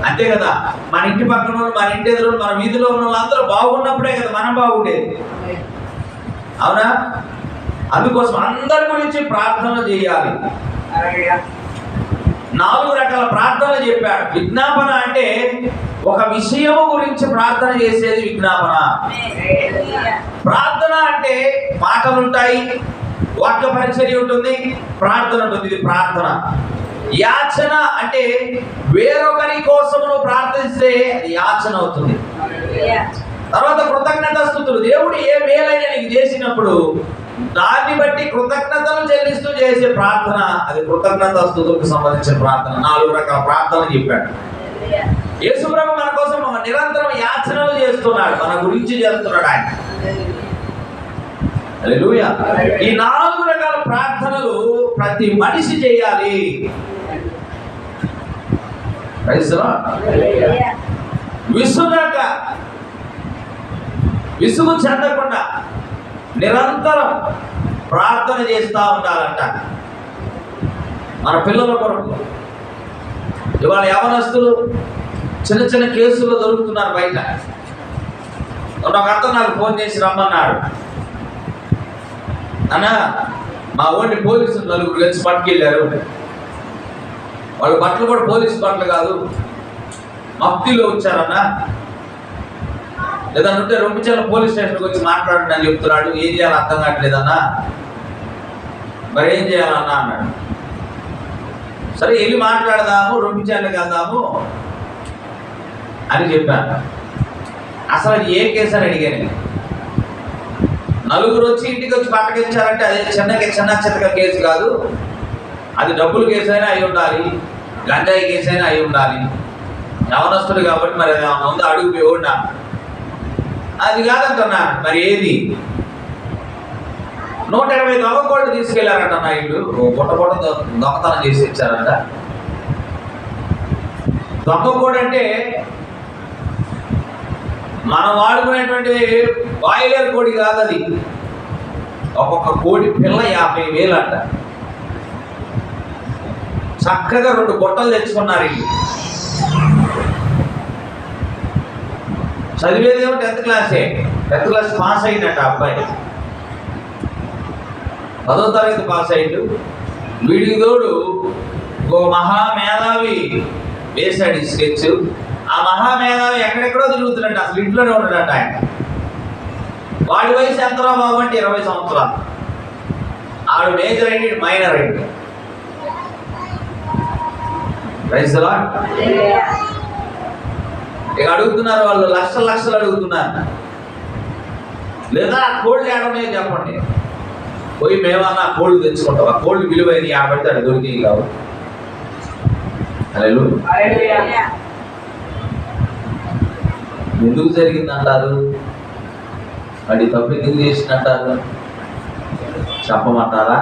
అంతే కదా. మన ఇంటి పక్కన వాళ్ళు, మన ఇంటి ఎదురు, మన వీధిలో ఉన్న వాళ్ళందరూ బాగున్నప్పుడే కదా మనం బాగుండేది. అవునా? అందుకోసం అందరి గురించి ప్రార్థన చేయాలి. 4 రకాల ప్రార్థనలు చెప్పాడు. విజ్ఞాపన అంటే ఒక విషయము గురించి ప్రార్థన చేసేది విజ్ఞాపన. ప్రార్థన అంటే మాటలు ఉంటాయి, వాక్య పరిచర్య ఉంటుంది, ప్రార్థన ఉంటుంది. ఇది ప్రార్థన. యాచన అంటే వేరొకరి కోసం నువ్వు ప్రార్థిస్తే అది యాచన అవుతుంది. తర్వాత కృతజ్ఞతాస్తుతులు. దేవుడు ఏ మేలైనా నీకు చేసినప్పుడు దాన్ని బట్టి కృతజ్ఞతలు చెల్లిస్తూ చేసే ప్రార్థన, అది కృతజ్ఞతాస్తుతులకు సంబంధించిన ప్రార్థన. 4 రకాల ప్రార్థనలు చెప్పాడు. యేసుప్రభు మన కోసం నిరంతరం యాచనలు చేస్తున్నాడు, మన గురించి చేస్తున్నాడు ఆయన. హల్లెలూయా. ఈ 4 రకాల ప్రార్థనలు ప్రతి మనిషి చేయాలి. విసుగు చెందకుండా నిరంతరం ప్రార్థన చేస్తూ ఉండాలంట. మన పిల్లల కొరకు. ఇవాళ యవనస్తులు చిన్న చిన్న కేసుల్లో దొరుకుతున్నారు బయట. ఒక అతను నాకు ఫోన్ చేసి రమ్మన్నాడు. అన్నా, మా ఊరిని పోలీసులు 4 కలిసి పట్టుకెళ్ళారు. వాళ్ళ బట్టలు కూడా పోలీసు బట్టలు కాదు, మఫ్తీలో వచ్చారన్నా. లేదంటే రొంపిచెర్ల పోలీస్ స్టేషన్కి వచ్చి మాట్లాడండి అని చెప్తున్నాడు. ఏం చేయాలో అర్థం కావట్లేదన్నా, మరి ఏం చేయాలన్నా అన్నాడు. సరే వెళ్ళి మాట్లాడదాము, రొంపిచెర్లకి వెళ్దాము అని చెప్పాను. అసలు అది ఏ కేసు అని అడిగాను. నలుగురు వచ్చి ఇంటికి వచ్చి పట్టకించారంటే అదే చిన్న చితక కేసు కాదు, అది డబ్బుల కేసు అయినా అయి ఉండాలి, గంజాయి కేసు అయినా అయి ఉండాలి. యవనస్తుడు కాబట్టి మరి ముందు అడుగు ఓడినా అది కాదంటున్నా. మరి ఏది 120 దొంగ కోళ్ళు తీసుకెళ్లారంట నా ఇల్లు. పుట్ట దొంగతనం చేసి ఇచ్చారంట. దొంగ కోడి అంటే మనం వాడుకునేటువంటి బాయిలర్ కోడి కాదు, అది ఒక్కొక్క కోడి పిల్ల 50,000 అంట. చక్కగా 2 బుట్టలు తెచ్చుకున్నారు. ఇల్లు చదివేదేమో 10th క్లాసే. 10th క్లాస్ పాస్ అయిందట అబ్బాయి. 10వ తరగతి పాస్ అయ్యిండు. వీడికి తోడు ఓ మహామేధావి వేశాడు ఈ స్కెచ్. ఆ మహామేధావి ఎక్కడెక్కడో తిరుగుతున్నట్టు, అసలు ఇంట్లోనే ఉన్నాడట ఆయన. వాడి వయసు ఎంతరా బాబు అంటే 20 సంవత్సరాలు. ఆడు మేజర్ అయింది, మైనర్ అయింది. రైతులా ఇక అడుగుతున్నారు వాళ్ళు, లక్షలు అడుగుతున్నారు. లేదా ఆ కోళ్ళు ఏడనే చెప్పండి, పోయి మేమన్నా కోళ్ళు తెచ్చుకుంటాం. ఆ కోళ్ళు విలువైన 50 అది దొరికేవి కావు. ఎందుకు జరిగిందంటారు? అది తప్పు ఎందుకు చేసినట్టారు చెప్పమంటారా?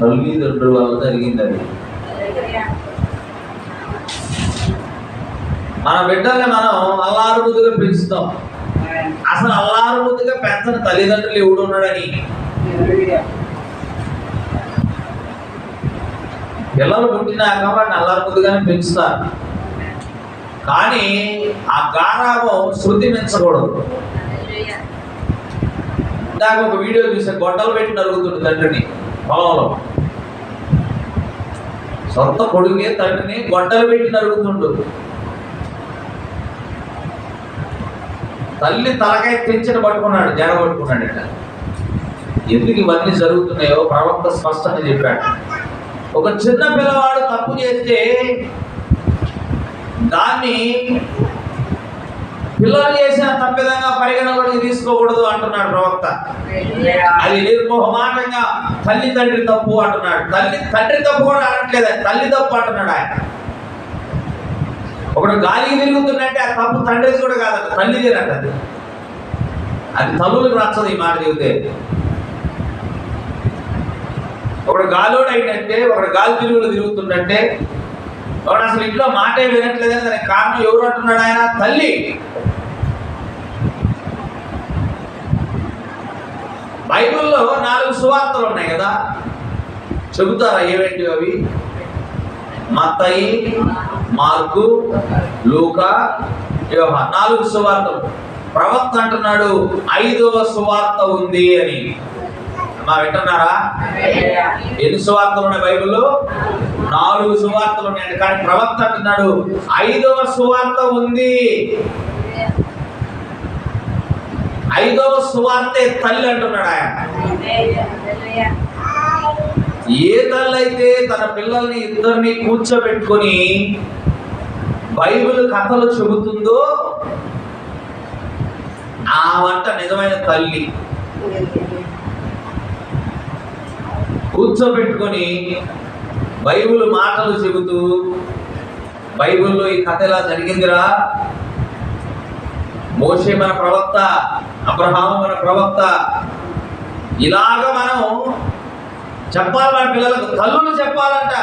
తల్లిదండ్రుల వల్ల జరిగింది అది. మన బిడ్డల్ని మనం అల్లారు ముద్దుగా పెంచుతాం. అసలు అల్లారు ముద్దుగా పెంచని తల్లిదండ్రులు ఎవడు ఉన్నాడని. పిల్లలు పుట్టినాక వాడిని అల్లారు ముద్దుగానే పెంచుతారు. కానీ ఆ గారాబం శృతి మించకూడదు. ఇందాక ఒక వీడియో చూసే, గొడ్డలు పెట్టి నరుగుతుంది తండ్రిని పొలంలో. సొంత కొడుకే తండ్రిని గొడ్డలు పెట్టి నరుగుతుండు. తల్లి తలకాయ తెంచిన పట్టుకున్నాడు, జడ పట్టుకున్నాడు. ఇట్లా ఎందుకు ఇవన్నీ జరుగుతున్నాయో ప్రవక్త స్పష్టంగా చెప్పాడు. ఒక చిన్న పిల్లవాడు తప్పు చేస్తే దాన్ని పిల్లలు చేసిన తప్పిదంగా పరిగణలోకి తీసుకోకూడదు అంటున్నాడు ప్రవక్త. అది నిర్మోహమాటంగా తల్లి తండ్రి తప్పు అంటున్నాడు. తండ్రి తప్పు కూడా అనట్లేదు, తల్లి తప్పు అంటున్నాడు ఆయన. ఒకడు గాలికి తిరుగుతున్నట్టే ఆ తప్పు తండ్రిది కూడా కాదంట, తల్లిదేనంట. అది తల్లులకు నచ్చదు ఈ మాట చెబితే. ఒకడు గాలోడు అయినట్టే, ఒకడు గాలి తిరుగులు తిరుగుతున్నట్టే, ఒకడు అసలు ఇంట్లో మాటే వినట్లేదని దానికి కారణం ఎవరు అంటున్నాడు ఆయన? తల్లి. బైబిల్లో 4 సువార్తలు ఉన్నాయి కదా, చెబుతారా ఏవేంటి అవి? మత్తయి, మార్కు, లూకా, యోహాను. 4 సువార్తలు. ప్రవక్త అంటున్నాడు 5వ సువార్త ఉంది అని. మా వింటున్నారా? ఎన్ని సువార్తలు ఉన్నాయి బైబిల్లో? 4 సువార్తలు ఉన్నాయండి. కానీ ప్రవక్త అంటున్నాడు 5వ సువార్త ఉంది. 5వ సువార్తే తల్లి అంటున్నాడు ఆయన. ఏ తల్లి అయితే తన పిల్లల్ని ఇద్దరిని కూర్చోబెట్టుకొని బైబిల్ కథలు చెబుతుందో ఆ వంట నిజమైన తల్లి. కూర్చోబెట్టుకొని బైబిల్ మాటలు చెబుతూ, బైబిల్లో ఈ కథ ఎలా జరిగిందిరా, మోషే మన ప్రవక్త, అబ్రహాము మన ప్రవక్త, ఇలాగ మనం చెప్పాలి మన పిల్లలకు. తల్లులు చెప్పాలంట,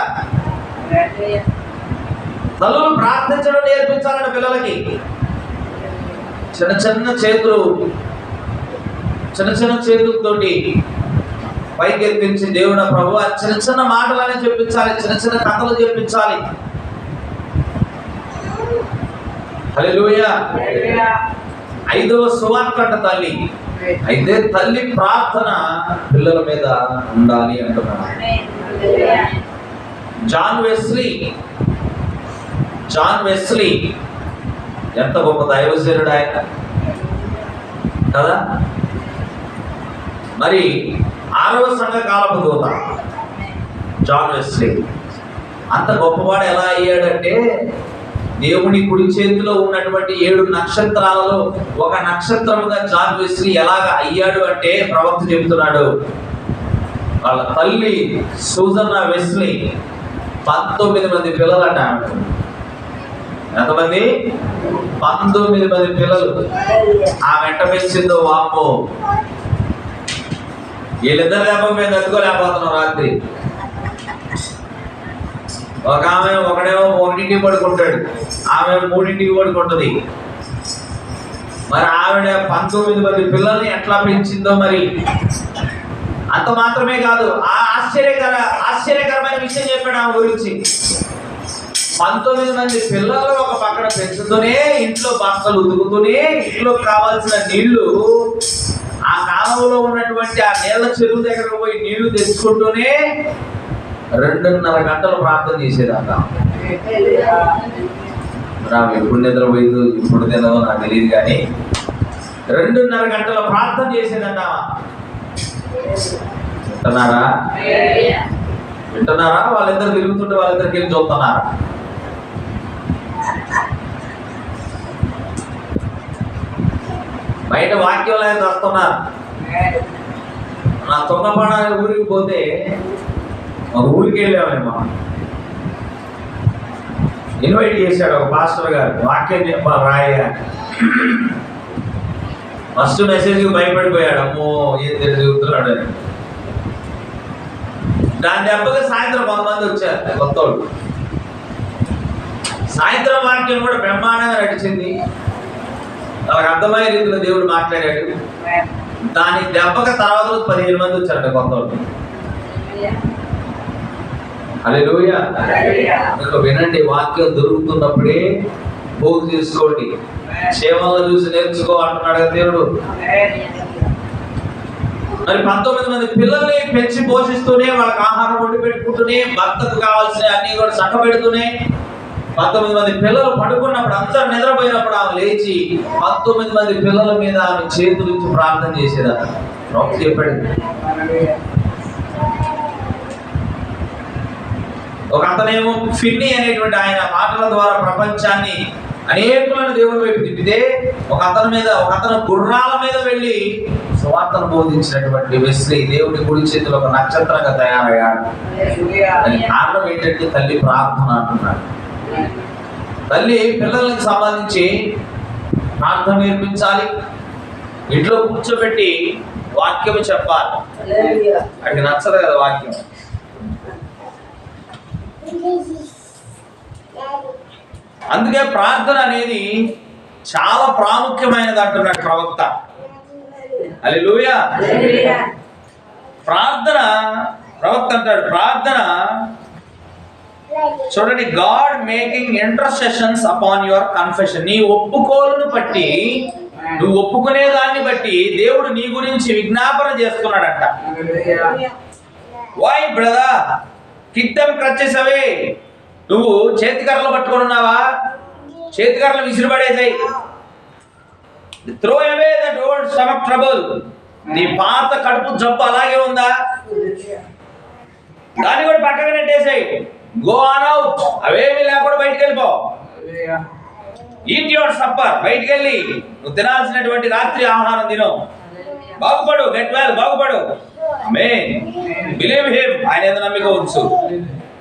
తల్లులు ప్రార్థించడం నేర్పించాలంట పిల్లలకి. చిన్న చేతులతోటి పైకి ఎత్తించి దేవుడు ప్రభు చిన్న మాటలనే చెప్పించాలి, చిన్న కథలు చెప్పించాలి. హల్లెలూయా. 5వ సువార్త అంట తల్లి. అయితే తల్లి ప్రార్థన పిల్లల మీద ఉండాలి అంటున్నాడు. జాన్ వెస్లీ ఎంత గొప్ప దైవజనుడు ఆయన కదా. మరి 6వ సంఘకాలపు దూత జాన్ వెస్లీ అంత గొప్పవాడు ఎలా అయ్యాడంటే, దేవుని కుడి చేతిలో ఉన్నటువంటి 7 నక్షత్రాలలో ఒక నక్షత్రముగా జాన్ వెస్లీ ఎలాగ అయ్యాడు అంటే, ప్రవక్త చెబుతున్నాడు, వాళ్ళ తల్లి సూజన్నా వెస్లీ 19 మంది పిల్లలట. ఎంతమంది? 19 మంది పిల్లలు. ఆ వెంట పెంచిందో వామ్మో, వీళ్ళిద్దరు లేకపోతే మేము తట్టుకోలేకపోతున్నాం. రాత్రి ఒక ఆమె ఒకడేమో 1ంటికి పడుకుంటాడు, ఆమె 3ంటికి పడుకుంటుంది. మరి ఆవిడ 19 మంది పిల్లల్ని ఎట్లా పెంచిందో మరి. అంత మాత్రమే కాదు, ఆ ఆశ్చర్యకరమైన విషయం చెప్పాడు ఆమె గురించి. 19 మంది పిల్లలు ఒక పక్కన పెంచుతూనే, ఇంట్లో బట్టలు ఉతుకుతూనే, ఇంట్లో కావాల్సిన నీళ్లు ఆ కాలంలో ఉన్నటువంటి ఆ నీళ్ల చెరువు దగ్గరకు పోయి నీళ్లు తెచ్చుకుంటూనే 2.5 గంటలు ప్రార్థన చేసేదాకా. నాకు ఎప్పుడు నిద్రపోయిందో ఇప్పుడు తినదో నాకు తెలియదు, కానీ 2.5 గంటల ప్రార్థన చేసేదట. వింటున్నారా? వాళ్ళిద్దరు తిరుగుతుంటే వాళ్ళిద్దరికి వెళ్ళి చూస్తున్నారా? బయట వాక్యం లేదు వస్తున్నారు. నా తొంగపాడ ఊరికి పోతే ఒక ఊరికి వెళ్ళామేమో, ఇన్వైట్ చేశాడు ఒక పాస్టర్ గారు, వాక్యం చెప్పాలి రాయ. ఫస్ట్ మెసేజ్కి భయపడిపోయాడు, అమ్మో ఏం చెబుతున్నాడు అని. దాని దెబ్బగా సాయంత్రం 100 మంది వచ్చారు కొత్తోళ్ళు. సాయంత్రం వాక్యం కూడా బ్రహ్మాండంగా నడిచింది, వాళ్ళకి అర్థమయ్యే రీతిలో దేవుడు మాట్లాడాడు. దాని దెబ్బక తర్వాత 15 మంది వచ్చారట కొత్తోళ్ళు. హల్లెలూయా. వినండి, వాక్యం దొరుకుతున్నప్పుడే పోగు చేసుకోండి. క్షేమంగా చూసి నేర్చుకో అంటున్నాడు దేవుడు. మరి 19 మంది పిల్లల్ని పెంచి పోషిస్తూనే, వాళ్ళకి ఆహారం వండి పెట్టుకుంటూనే, భర్తకు కావాల్సిన అన్ని కూడా చక్క పెడుతూనే, 19 మంది పిల్లలు పడుకున్నప్పుడు, అందరూ నిద్రపోయినప్పుడు ఆమె లేచి 19 మంది పిల్లల మీద ఆమె చేతులు ఇచ్చి ప్రార్థన చేసేదాన్ని ప్రవక్త చెప్పాడు. ఒక అతనేమో ఫిన్నీ అనేటువంటి ఆయన మాటల ద్వారా ప్రపంచాన్ని అనేకులను దేవుని వైపు తిప్పితే, ఒక అతను గుర్రాల మీద వెళ్ళి సువార్తను బోధించినటువంటి వెస్లీ దేవుడి కుడి చేతిలో ఒక నక్షత్రంగా తయారయ్యాడు. దానికి కారణం ఏంటంటే తల్లి ప్రార్థన అంటున్నాడు. తల్లి పిల్లలకు సంబంధించి ప్రార్థన నేర్పించాలి, ఇంట్లో కూర్చోబెట్టి వాక్యము చెప్పాలి. అక్కడికి నచ్చదు కదా వాక్యం. అందుకే ప్రార్థన అనేది చాలా ప్రాముఖ్యమైనది అంటున్నాడు ప్రవక్త. హల్లెలూయా. ప్రార్థన, ప్రవక్త అంటాడు, ప్రార్థన చూడండి, God making intercessions upon your confession. నీ ఒప్పుకోలును బట్టి, నువ్వు ఒప్పుకునే దాన్ని బట్టి దేవుడు నీ గురించి విజ్ఞాపన చేస్తున్నాడంట. Why brother kick them crutches away. నువ్వు చేతికర్రలు పట్టుకొని ఉన్నావా? చేతికర్రలు విసిరిపడేసాయి. Throw away that old stomach trouble. నీ పాత కడుపు జబ్బు అలాగే ఉందా? దాన్ని కూడా పక్కగా నెట్టేసాయి. Go on out. అవేమీ లేకుండా బయటికి వెళ్ళిపో. Eat your supper. బయటికి వెళ్ళి నువ్వు తినాల్సినటువంటి రాత్రి ఆహారం తిను. బాగుపడు, గెట్ వెల్, బాగుపడు. ఆమేన్. Believe him. ఆయన మీద నమ్మిక ఉంచు.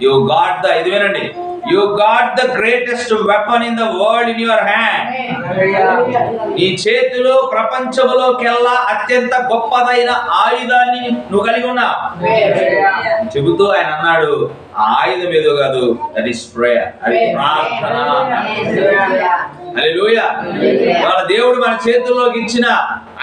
యు గాట్ ద, ఇది వినండి, you got the greatest weapon in the world in your hand. నీ చేతిలో ప్రపంచంలోకెల్లా అత్యంత గొప్పదైన ఆయుధాన్ని నువ్వు కలిగి ఉన్నావు. చెబుతూ ఆయన అన్నాడు, ఆ ఆయుధం ఏదో కాదు, దట్ ఈస్ ప్రేయర్. అది ప్రార్థన. హల్లెలూయా. మన దేవుడు మన చేతుల్లోకి ఇచ్చిన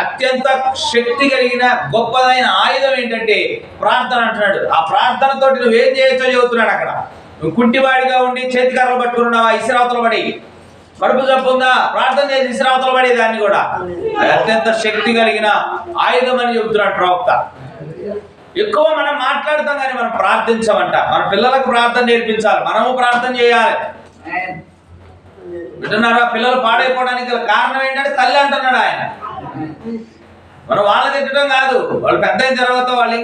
అత్యంత శక్తి కలిగిన గొప్పదైన ఆయుధం ఏంటంటే ప్రార్థన అంటున్నాడు. ఆ ప్రార్థనతోటి నువ్వేం చేయొచ్చో చెబుతున్నాడు అక్కడ. నువ్వు కుంటివాడిగా ఉండి చేతికర్రలు పట్టుకున్నావా? ఇసిరావతలు పడి. కడుపు జబ్బు ఉందా? ప్రార్థన చేసి ఇసిరావతలు పడే దాన్ని కూడా అత్యంత శక్తి కలిగిన ఆయుధం అని చెబుతున్నాడు ప్రవక్త. ఎక్కువ మనం మాట్లాడతాం కానీ మనం ప్రార్థించమంట. మన పిల్లలకు ప్రార్థన నేర్పించాలి, మనము ప్రార్థన చేయాలి. వింటున్నారా? పిల్లలు పాడైపోవడానికి గల కారణం ఏంటంటే తల్లి అంటున్నాడు ఆయన. మనం వాళ్ళని తిట్టడం కాదు, వాళ్ళు పెద్ద అయిన తర్వాత వాళ్ళు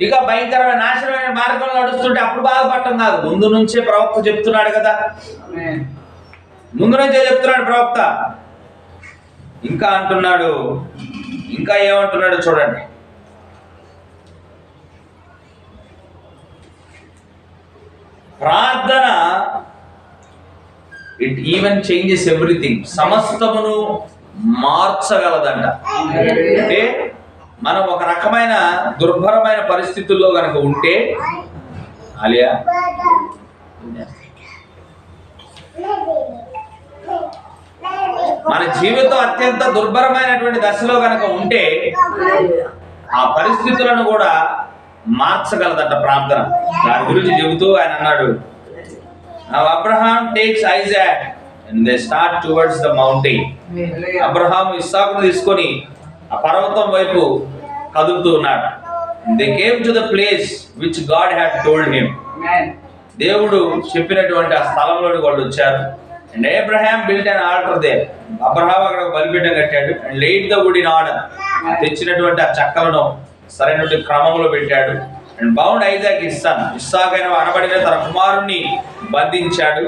ఇంకా భయంకరమైన నాశనమైన మార్గంలో నడుస్తుంటే అప్పుడు బాధపడటం కాదు. ముందు నుంచే ప్రవక్త చెప్తున్నాడు కదా, ముందు నుంచే చెప్తున్నాడు ప్రవక్త. ఇంకా అంటున్నాడు, ఇంకా ఏమంటున్నాడు చూడండి. ప్రార్థన ఇట్ ఈవెన్ చేంజెస్ ఎవ్రీథింగ్, సమస్తమును మార్చగలదంట. అంటే మనం ఒక రకమైన దుర్భరమైన పరిస్థితుల్లో కనుక ఉంటే, ఆలియా మన జీవితం అత్యంత దుర్భరమైనటువంటి దశలో కనుక ఉంటే ఆ పరిస్థితులను కూడా మార్చగలదట ప్రార్థన. దాని గురించి చెబుతూ ఆయన అన్నాడు, Abraham takes Isaac and they start towards the mountain. అబ్రహాము ఇస్సాకును తీసుకొని ఆ పర్వతం వైపు కదులుతూ ఉన్నాడు. They came to the place which God had told him. దేవుడు చెప్పినటువంటి ఆ స్థలంలోకి వాళ్ళు వచ్చారు. And Abraham built an altar there. Abraham అక్కడ ఒక బలిపీఠం కట్టాడు. And laid the wood in order. తెచ్చినటువంటి ఆ చెక్కలను సరైనటువంటి క్రమంలో పెట్టాడు. And bound Isaac his son. ఇస్సాకు అనబడిన తన కుమారుణ్ణి బంధించాడు.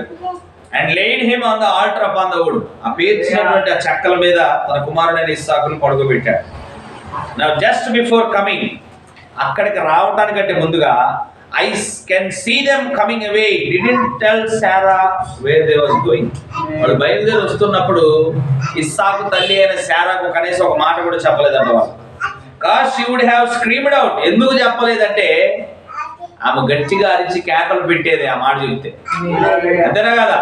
And laid him on the altar upon the wood. ఆ పేర్చినటువంటి ఆ చెక్కల మీద తన కుమారుడైన ఇస్సాకును పడుకోబెట్టాడు. Now just before coming, అక్కడికి రావటానికంటే ముందుగా I can see them coming away. Didn't tell Sarah where they was going. వాళ్ళు బయలుదేరి వస్తున్నప్పుడు ఇస్సాకు తల్లి అయిన శారాకు కనీసం ఒక మాట కూడా చెప్పలేదంట వాళ్ళు. Cause she would have screamed out. ఎందుకు చెప్పలేదంటే ఆమె గట్టిగా అరిచి కేకలు పెట్టేది ఆ మాట చెప్తే. అంతేనా కదా?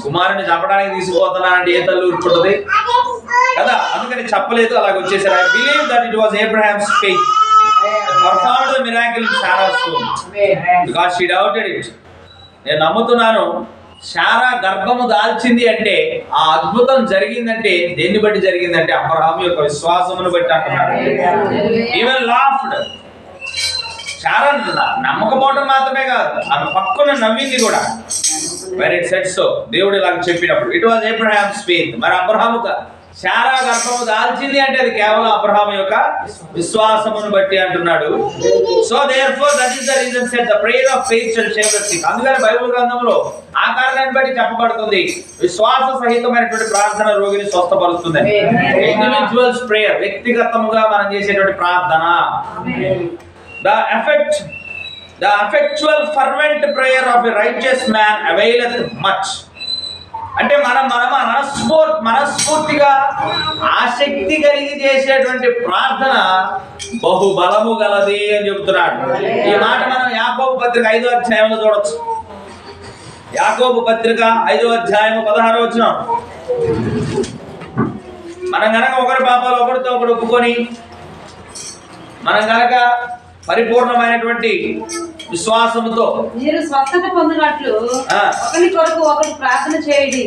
కుమారుని చంపడానికి తీసుకుపోతున్నానంటే ఏ తల్లి ఊరుకుంటుంది కదా? అందుకని చెప్పలేదు, అలాగ వచ్చేసారు. I believe that it was Abraham's faith that performed the miracle in Sarah's womb because she doubted it. నేను నమ్ముతున్నాను, శారా గర్భము దాల్చింది అంటే ఆ అద్భుతం జరిగిందంటే దేన్ని బట్టి జరిగిందంటే అబ్రహాము యొక్క విశ్వాసమును బట్టి అంటున్నాడు. Even laughed. శారా నమ్మకపోవడం మాత్రమే కాదు, ఆమె పక్కన నవ్వింది కూడా. వెన్ ఇట్ సెట్ సో, దేవుడు ఇలాగ చెప్పినప్పుడు ఇట్ వాజ్ అబ్రహామ్స్ ఫెయిత్. మరి అబ్రహాము శారా గర్భము దాల్చింది అంటే అది కేవలం అబ్రహాము యొక్క విశ్వాసమును బట్టి అంటున్నాడు. So therefore that is the reason set the prayer of faith shall save the sick. అందుకని బైబిల్ గ్రంథంలో ఆ కారణాన్ని బట్టి చెప్పబడుతుంది, విశ్వాస సహితమైనటువంటి ప్రార్థన రోగిని స్వస్థపరుస్తుంది. ఇండివిజువల్స్ ప్రేయర్, వ్యక్తిగతముగా మనం చేసేటువంటి ప్రార్థన. The effectual fervent prayer of a righteous man availeth much. అంటే మనం మనస్ఫూర్తిగా ఆసక్తి కలిగి చేసేటువంటి ప్రార్థన బహుబలము గలది అని చెబుతున్నాడు. ఈ మాట మనం యాకోబు పత్రిక 5వ అధ్యాయంలో చూడొచ్చు. యాకోబు పత్రిక 5వ అధ్యాయం 16వ వచనం. మనం గనక ఒకరి పాపాలు ఒకరితో ఒకరు ఒప్పుకొని మనం గనక పరిపూర్ణమైనటువంటి విశ్వాసముతో మీరు స్వస్థత పొందినట్లు ఒకరి కొరకు ఒకరు ప్రార్థన చేయండి.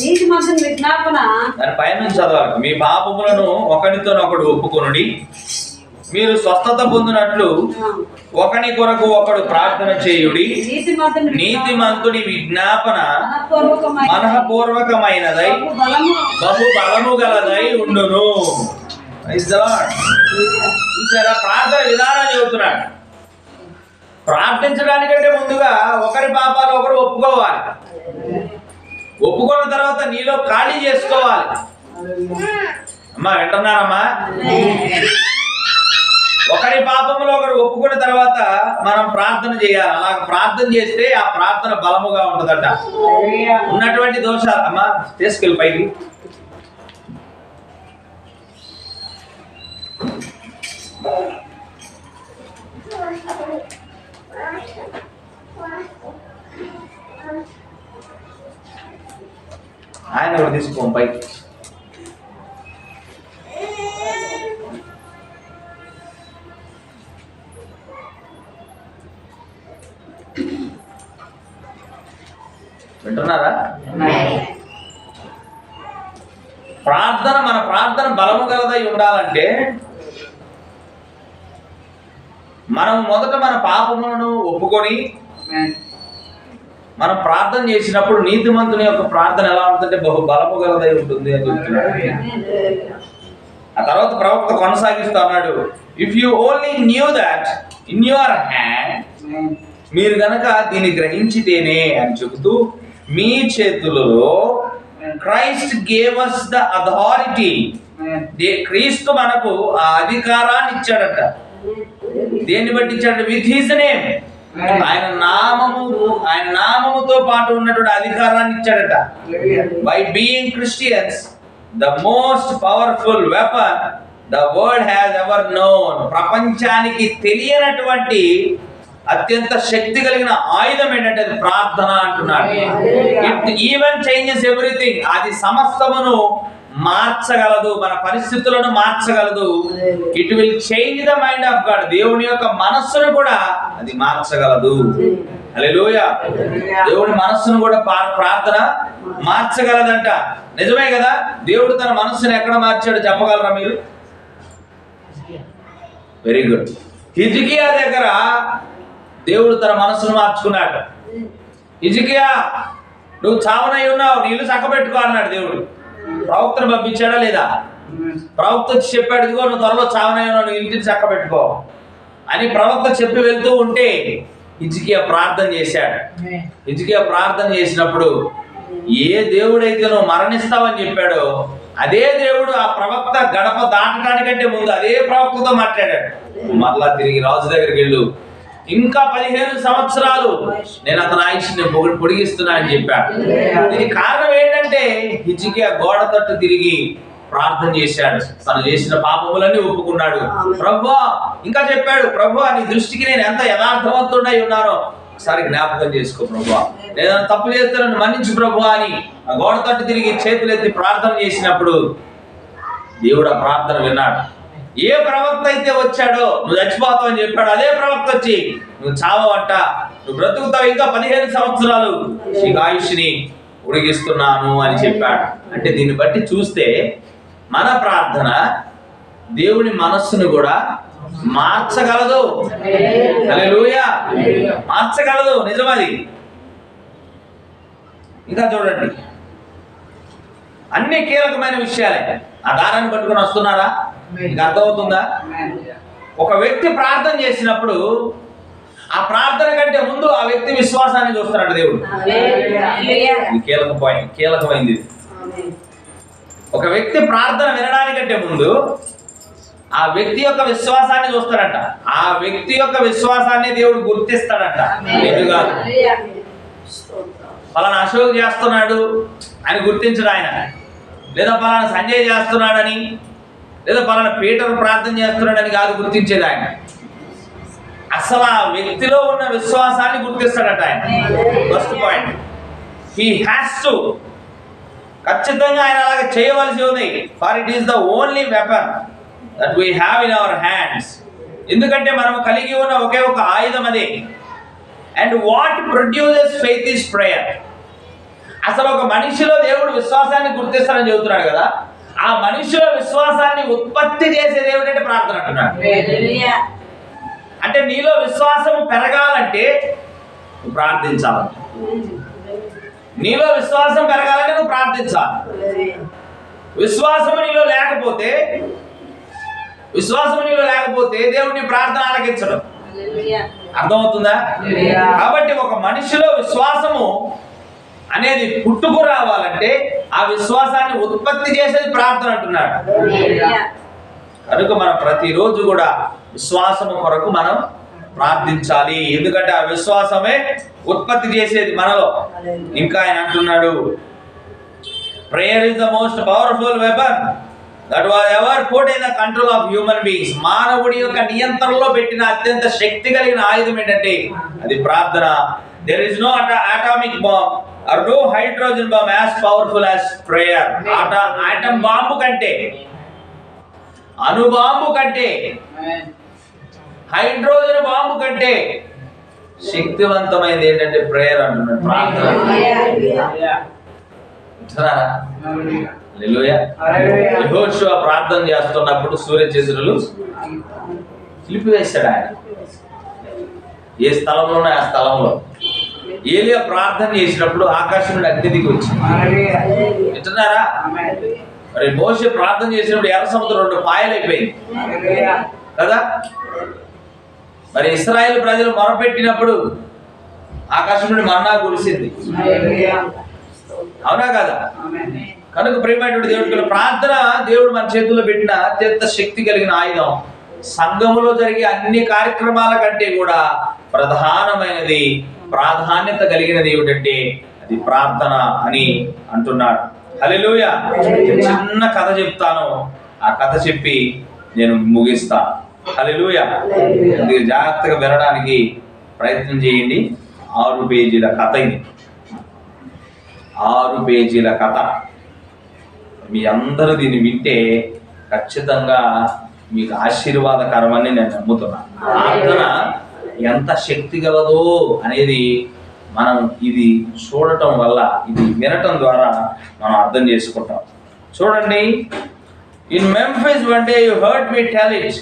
నీతిమంతుని విజ్ఞాపన దాని పైన చదవాలి. మీ పాపములను ఒకరితోనొకడు ఒప్పుకొనుడి, మీరు స్వస్థత పొందినట్లు ఒకని కొరకు ఒకడు ప్రార్థన చేయుడి. నీతిమంతుడి విజ్ఞాపన మనఃపూర్వకమైనదై బహు బలము గలదై ఉండును. చూసారా, ప్రార్థన విధానం చెబుతున్నాడు. ప్రార్థించడానికంటే ముందుగా ఒకరి పాపాలు ఒకరు ఒప్పుకోవాలి. ఒప్పుకున్న తర్వాత నీలో ఖాళీ చేసుకోవాలి. అమ్మా వింటున్నారమ్మా? ఒకరి పాపములు ఒకరు ఒప్పుకున్న తర్వాత మనం ప్రార్థన చేయాలి. అలా ప్రార్థన చేస్తే ఆ ప్రార్థన బలముగా ఉంటుందట. ఉన్నటువంటి దోషాలు అమ్మా తీసుకెళ్ళి పైకి. ఆయన కూడా తీసుకో పైకి. వింటున్నారా? ప్రార్థన, మన ప్రార్థన బలము గలదై ఉండాలంటే మనం మొదట మన పాపములను ఒప్పుకొని మనం ప్రార్థన చేసినప్పుడు నీతిమంతుని యొక్క ప్రార్థన ఎలా ఉంటుందంటే బహు బలము గలదై ఉంటుంది అని చెప్తున్నాడు. ఆ తర్వాత ప్రవక్త కొనసాగిస్తూ అన్నాడు, if you only knew that in your hand, మీరు గనక దీన్ని గ్రహించితేనే అని చెబుతూ, మీ చేతులలో Christ gave us the authority, క్రీస్తు మనకు ఆ అధికారాన్ని ఇచ్చాడట. దేన్ని బట్టి ఇచ్చాడు? విత్ హిస్ నేమ్, ఆయన నామముతో పాటు ఉన్నటువంటి అధికారాన్ని ఇచ్చాడట. By being Christians, the most powerful weapon the world has ever known, ప్రపంచానికి తెలియనటువంటి అత్యంత శక్తి కలిగిన ఆయుధం ఏంటంటే అది ప్రార్థన అంటున్నాడు. ఇట్ ఈవెన్ చేంజెస్ ఎవ్రీథింగ్, అది సమస్తమును మార్చగలదు, మన పరిస్థితులను మార్చగలదు. It will change the mind of God, దేవుని యొక్క మనస్సును కూడా అది మార్చగలదు. హల్లెలూయా. దేవుని మనస్సును కూడా ప్రార్థన మార్చగలదంట. నిజమే కదా? దేవుడు తన మనస్సును ఎక్కడ మార్చాడో చెప్పగలరా మీరు? Very good. హిజ్కియా దగ్గర దేవుడు తన మనస్సును మార్చుకున్నాడు. హిజ్కియా, నువ్వు చావనై ఉన్నావు, నీ ఇల్లు చక్కబెట్టుకో అన్నాడు దేవుడు. ప్రవక్తను పంపించాడా లేదా? ప్రవక్త వచ్చి చెప్పాడు, ఇదిగో నువ్వు త్వరలో చావనై ఉన్నావు, నీ ఇంటిని చక్కబెట్టుకో అని ప్రవక్త చెప్పి వెళ్తూ ఉంటే హిజ్కియా ప్రార్థన చేశాడు. హిజ్కియా ప్రార్థన చేసినప్పుడు ఏ దేవుడైతే నువ్వు మరణిస్తావని చెప్పాడో అదే దేవుడు ఆ ప్రవక్త గడప దాటడానికంటే ముందు అదే ప్రవక్తతో మాట్లాడాడు. మరలా తిరిగి రాజు దగ్గరికి వెళ్ళు, ఇంకా 15 సంవత్సరాలు నేను అతని ఆయుష్ని పొడిగిస్తున్నా అని చెప్పాడు. దీనికి కారణం ఏంటంటే హిజ్కియా గోడ తట్టు తిరిగి ప్రార్థన చేశాడు. తను చేసిన పాపములన్నీ ఒప్పుకున్నాడు. ప్రభువా, ఇంకా చెప్పాడు, ప్రభువా నీ దృష్టికి నేను ఎంత యథార్థవంతుడై ఉన్నానో ఒకసారి జ్ఞాపకం చేసుకో ప్రభువా, నేను తప్పు చేస్తే నన్ను మన్నించు ప్రభువా అని ఆ గోడ తట్టు తిరిగి చేతులెత్తి ప్రార్థన చేసినప్పుడు దేవుడు ఆ ప్రార్థన విన్నాడు. ఏ ప్రవక్త అయితే వచ్చాడో నువ్వు చచ్చిపోతావు అని చెప్పాడు, అదే ప్రవక్త వచ్చి నువ్వు చావవంట, నువ్వు బ్రతుకుతావు, ఇంకా 15 సంవత్సరాలు నీకు ఆయుష్ని ఉడిగిస్తున్నాను అని చెప్పాడు. అంటే దీన్ని బట్టి చూస్తే మన ప్రార్థన దేవుని మనస్సును కూడా మార్చగలదు. హల్లెలూయా. మార్చగలదు, నిజమది. ఇంకా చూడండి, అన్ని కీలకమైన విషయాలే. ఆ దారాన్ని పట్టుకొని వస్తున్నారా? మీకు అర్థమవుతుందా? ఒక వ్యక్తి ప్రార్థన చేసినప్పుడు ఆ ప్రార్థన కంటే ముందు ఆ వ్యక్తి విశ్వాసాన్ని చూస్తున్నాడు దేవుడు. కీలకమైంది. ఒక వ్యక్తి ప్రార్థన వినడానికంటే ముందు ఆ వ్యక్తి యొక్క విశ్వాసాన్ని చూస్తాడంట. ఆ వ్యక్తి యొక్క విశ్వాసాన్ని దేవుడు గుర్తిస్తాడంట. లేదు కాదు, పలానా అశోక్ చేస్తున్నాడు అని గుర్తించడు ఆయన, లేదా పలానా సంజయ్ చేస్తున్నాడని, లేదా పలానా పీటర్ ప్రార్థన చేస్తున్నాడని కాదు గుర్తించేది ఆయన. అసలు ఆ వ్యక్తిలో ఉన్న విశ్వాసాన్ని గుర్తిస్తాడట ఆయన. First point, he has to, ఖచ్చితంగా ఆయన అలాగే చేయవలసి ఉంది. For it is the only weapon that we have in our hands. ఎందుకంటే మనం కలిగి ఉన్న ఒకే ఒక ఆయుధం అదే. And what produces faith is prayer. అసలు ఒక మనిషిలో దేవుడు విశ్వాసాన్ని గుర్తిస్తాడని చెబుతున్నాడు కదా, ఆ మనిషిలో విశ్వాసాన్ని ఉత్పత్తి చేసేది ఏమిటంటే ప్రార్థన అంటున్నాడు. అంటే నీలో విశ్వాసం పెరగాలంటే నువ్వు ప్రార్థించాలి. నీలో విశ్వాసం పెరగాలంటే నువ్వు ప్రార్థించాలి. విశ్వాసం నీలో లేకపోతే దేవుడిని ప్రార్థన ఆలకించడం. అర్థమవుతుందా? కాబట్టి ఒక మనిషిలో విశ్వాసము అనేది పుట్టుకు రావాలంటే ఆ విశ్వాసాన్ని ఉత్పత్తి చేసేది ప్రార్థన అంటున్నాడు. కనుక మనం ప్రతిరోజు కూడా విశ్వాసము కొరకు మనం ప్రార్థించాలి. ఎందుకంటే ఆ విశ్వాసమే ఉత్పత్తి చేసేది మనలో. ఇంకా ఆయన అంటున్నాడు, prayer is the most powerful weapon that was ever put in the control of human beings. మానవుడి యొక్క నియంత్రణలో పెట్టిన అత్యంత శక్తి కలిగిన ఆయుధం ఏంటంటే అది ప్రార్థన. There is no atomic bomb or no hydrogen bomb as powerful as prayer. Atom bomb కంటే, అణుబాంబు కంటే, హైడ్రోజన్ బాంబు కంటే శక్తివంతమైనది ఏంటంటే ప్రేయర్ అంటున్నాడు, ప్రార్థన. యెహోషువ ప్రార్థన చేస్తున్నప్పుడు సూర్యచంద్రులు నిలిపివేశాడు ఆయన. ఏ స్థలంలోనే ఆ స్థలంలో ఏలియా ప్రార్థన చేసినప్పుడు ఆకాశం నుండి అగ్ని దిగి వచ్చింది. వింటున్నారా? మరి మోషే ప్రార్థన చేసినప్పుడు ఎర్ర సముద్రం 2 పాయలైపోయింది కదా. మరి ఇశ్రాయేలు ప్రజలు మొరపెట్టినప్పుడు ఆకాశం నుండి మన్నా కురిసింది. అవునా కదా? కనుక ప్రియమైనటువంటి దేవుడు, ప్రార్థన దేవుడు మన చేతుల్లో పెట్టిన అత్యంత శక్తి కలిగిన ఆయుధం. సంఘములో జరిగే అన్ని కార్యక్రమాల కంటే కూడా ప్రధానమైనది, ప్రాధాన్యత కలిగినది ఏమిటంటే అది ప్రార్థన అని అంటున్నాడు. హల్లెలూయా. చిన్న కథ చెప్తాను, ఆ కథ చెప్పి నేను ముగిస్తాను. హల్లెలూయా. జాగ్రత్తగా వినడానికి ప్రయత్నం చేయండి. 6 పేజీల కథ ఇది. 6 పేజీల కథ. మీ అందరూ దీన్ని వింటే ఖచ్చితంగా మీకు ఆశీర్వాదకరమని నేను నమ్ముతున్నాను. ప్రార్థన ఎంత శక్తి గలదో అనేది మనం ఇది చూడటం వల్ల, ఇది వినటం ద్వారా మనం అర్థం చేసుకుంటాం. చూడండి, in Memphis one day you heard me tell it.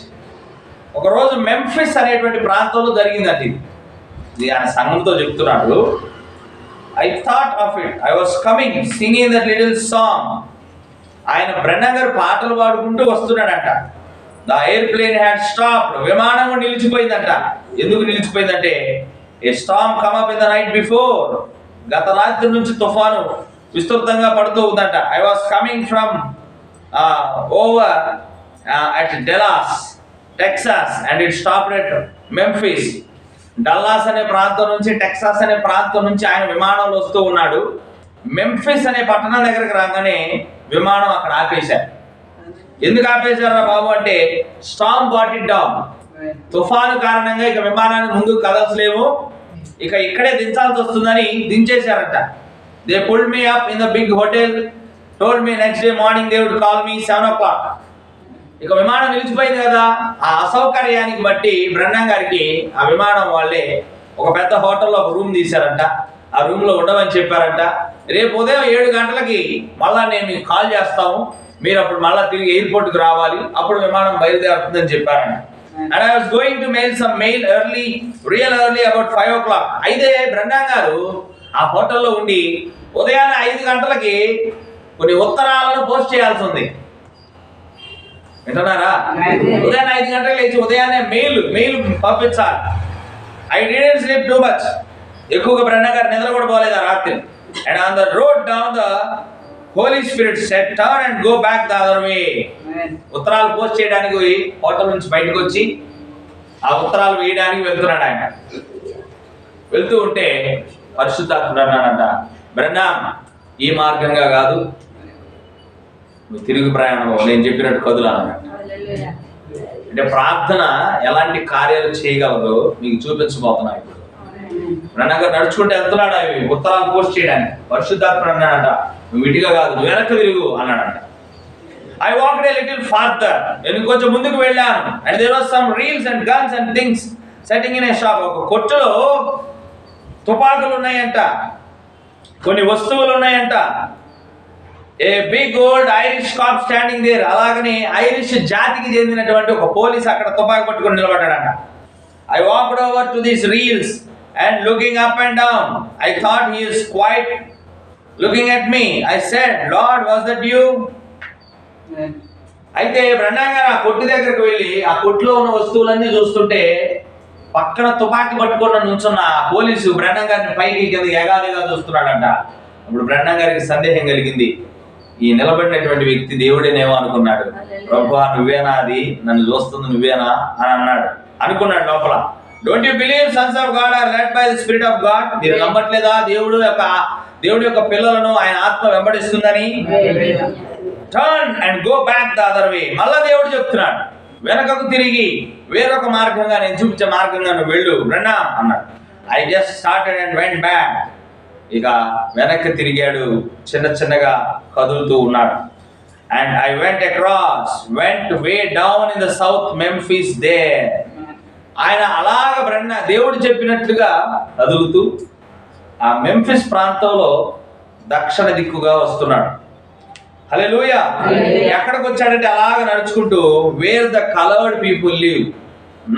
ఒకరోజు మెంఫిస్ అనేటువంటి ప్రాంతంలో జరిగిందండి. ఇది ఆయన సంఘంతో చెప్తున్నాడు. I thought of it, I was coming singing that little song. ఆయన బ్రెన్నన్ గారు పాటలు పాడుకుంటూ వస్తున్నాడంట. The airplane had stopped. విమానం నిలిచిపోయిందంట. ఎందుకు నిలిచిపోయిందంటే a storm come up in the night before. గత రాత్రి నుంచి తుఫాను విస్తృతంగా పడుతూ ఉందంట. I was coming from over at Dallas Texas and it stopped at Memphis. Dallas అనే ప్రాంతం నుంచి, టెక్సాస్ అనే ప్రాంతం నుంచి ఆయన విమానంలో వస్తూ ఉన్నాడు. మెంఫిస్ అనే పట్టణం దగ్గరకు రాగానే విమానం అక్కడ ఆపేశారు. ఎందుకు ఆపేశారా బాబు అంటే స్టార్మ్ గాట్ ఇట్ డౌన్. తుఫాను కారణంగా ఇక విమానాన్ని ముందుకు కదల్చలేము, ఇక ఇక్కడే దించాల్సి వస్తుందని దించేశారట. They pulled me up in the big hotel, told me next day morning they would call me 7 o'clock. ఇక విమానం నిలిచిపోయింది కదా. ఆ అసౌకర్యానికి బట్టి బ్రెన్నన్ గారికి ఆ విమానం వాళ్ళే ఒక పెద్ద హోటల్లో ఒక రూమ్ తీశారంట. ఆ రూమ్ లో ఉండమని చెప్పారంట. రేపు ఉదయం 7 గంటలకి మళ్ళా నేను మీకు కాల్ చేస్తాము, మీరు అప్పుడు మళ్ళీ తిరిగి ఎయిర్పోర్ట్కి రావాలి, అప్పుడు విమానం బయలుదేరుతుందని చెప్పారంట. And I was going to mail some mail early, real early about 5 o'clock. అయితే బ్రెన్నన్ గారు ఆ హోటల్లో ఉండి ఉదయాన్నే 5 గంటలకి కొన్ని ఉత్తరాలను పోస్ట్ చేయాల్సి ఉంది. వింటున్నారా? ఉదయాన్నే 5 గంటలకు లేచి ఉదయాన్నే మెయిల్ పంపించాలి. I didn't sleep too much. ఎక్కువగా బ్రెన్నన్ గారు నిద్ర కూడా పోలేదు ఆ రాత్రి. And on the road down the Holy Spirit said turn and go back the other way. ఉత్తరాలు పోస్ట్ చేయడానికి హోటల్ నుంచి బయటకు వచ్చి ఆ ఉత్తరాలు వేయడానికి వెళ్తున్నాడు ఆయన. వెళ్తూ ఉంటే పరిశుద్ధాత్ముడు అన్నాడంట, బ్రెన్నన్ ఈ మార్గంగా కాదు, నువ్వు తిరిగి ప్రయాణం నేను చెప్పినట్టు కదులాలన్నట్టు. అంటే ప్రార్థన ఎలాంటి కార్యాలు చేయగలదో మీకు చూపించబోతున్నా. ఇప్పుడు బ్రెన్నన్ గారు నడుచుకుంటే వెళ్తున్నాడు అవి ఉత్తరాలు పోస్ట్ చేయడానికి. పరిశుద్ధాత్ముడు అన్నాడంట, నువ్వు ఇటుగా కాదు, నువ్వు వెనక్కి తిరుగు అన్నాడంట. I walked a little farther. నేను కొంచెం ముందుకు వెళ్ళాను. And there was some reels and guns and things setting in a shop. ఒక కొట్టులో తుపాకులు ఉన్నాయంట, కొన్ని వస్తువులు ఉన్నాయంట. A big old Irish cop standing there. అలాగని ఐరిష్ జాతికి చెందినటువంటి ఒక పోలీస్ అక్కడ తుపాకు పట్టుకొని నిలబడ్డాడంట. I walked over to these reels and looking up and down. I thought he is quite looking at me. I said, lord, was that you? అయితే బ్రెన్నన్ గారు ఆ కొట్టు దగ్గరకు వెళ్ళి ఆ కొట్టులో ఉన్న వస్తువులన్నీ చూస్తుంటే పక్కన తుపాకీ పట్టుకున్న నుంచున్న పోలీసు బ్రెన్నన్ గారిని పైకి కింద ఎగాదిగా చూస్తున్నాడంట. అప్పుడు బ్రెన్నన్ గారికి సందేహం కలిగింది, ఈ నిలబడినటువంటి వ్యక్తి దేవుడేనేమో అనుకున్నాడు. ప్రభువా, నువ్వేనా అది? నన్ను చూస్తుంది నువ్వేనా అని అనుకున్నాడు లోపల. Don't you believe sons of God are led by the spirit of God? మీరు నమ్మట్లేదా దేవుడి యొక్క పిల్లలను ఆయన ఆత్మ వెంబడిస్తుందని? Turn and go back the other way. మళ్ళా దేవుడు చెప్తున్నాడు, వెనకకు తిరిగి వేరొక మార్గంగా, నేను చూపించే మార్గంగా నువ్వు వెళ్ళు బ్రెన్నన్ అన్నాడు. I just started and went back. ఇక వెనక్కి తిరిగాడు, చిన్నగా కదులుతూ ఉన్నాడు. And I went across, went way down in the south Memphis there. ఆయన అలాగ దేవుడు చెప్పినట్లుగా కదులుతూ ఆ మెంఫిస్ ప్రాంతంలో దక్షిణ దిక్కుగా వస్తున్నాడు. హల్లెలూయా. ఎక్కడికి వచ్చాడంటే అలాగ నడుచుకుంటూ wear the coloured people live,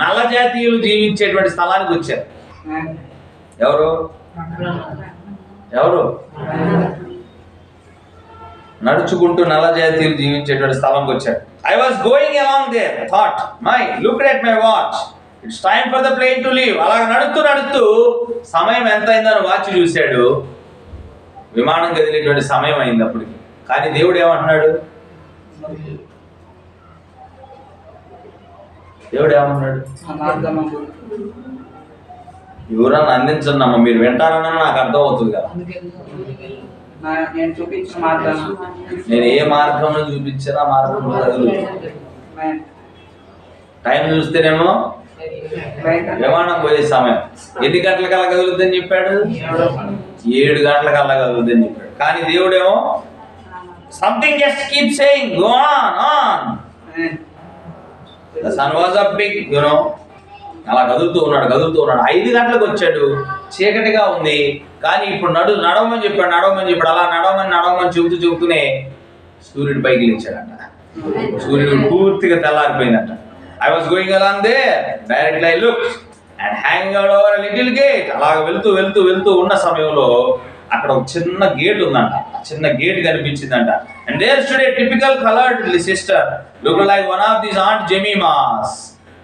నల్ల జాతీయులు జీవించేటువంటి స్థలానికి వచ్చారు. ఎవరు? ఎవరు? నడుచుకుంటూ నల్ల జాతీయులు జీవించేటువంటి స్థలంకి వచ్చాడు. I was going along there, thought my look at my watch, it's time for the plane to leave. అలా నడుస్తూ సమయం ఎంత అయిందని వాచ్ చూశాడు. విమానం కదిలేటువంటి సమయం అయింది అప్పటికి. కానీ దేవుడు ఏమంటున్నాడు? ఎవరన్నా అందించండి అమ్మ, మీరు వింటారన్నా నాకు అర్థం అవుతుంది కదా. నేను ఏ మార్గంలో చూపించినా మార్గంలో కదులుతుంది. టైం చూస్తేనేమో విమానం పోయే సమయం ఎన్ని గంటలకల్లా కదులుతుందని చెప్పాడు? 7 గంటలకల్లా కదులుతుందని చెప్పాడు. కానీ దేవుడేమో something just keep saying go on. The sun was up big, అలా కదులుతూ ఉన్నాడు. 5 గంటలకు వచ్చాడు, చీకటిగా ఉంది. కానీ ఇప్పుడు నడవమని చెప్పాడు. అలా నడవమని చెబుతూనే సూర్యుడు పైకి లేచాడంట. సూర్యుడు పూర్తిగా తెల్లారిపోయిందంట. I was going along there, directly I looked and hang out over a little gate. అలాగ వెళ్తూ ఉన్న సమయంలో అక్కడ ఒక చిన్న గేట్ ఉందంట. చిన్న గేట్ కనిపించిందంట. And there stood a typical coloured sister look like one of these Aunt Jemimas.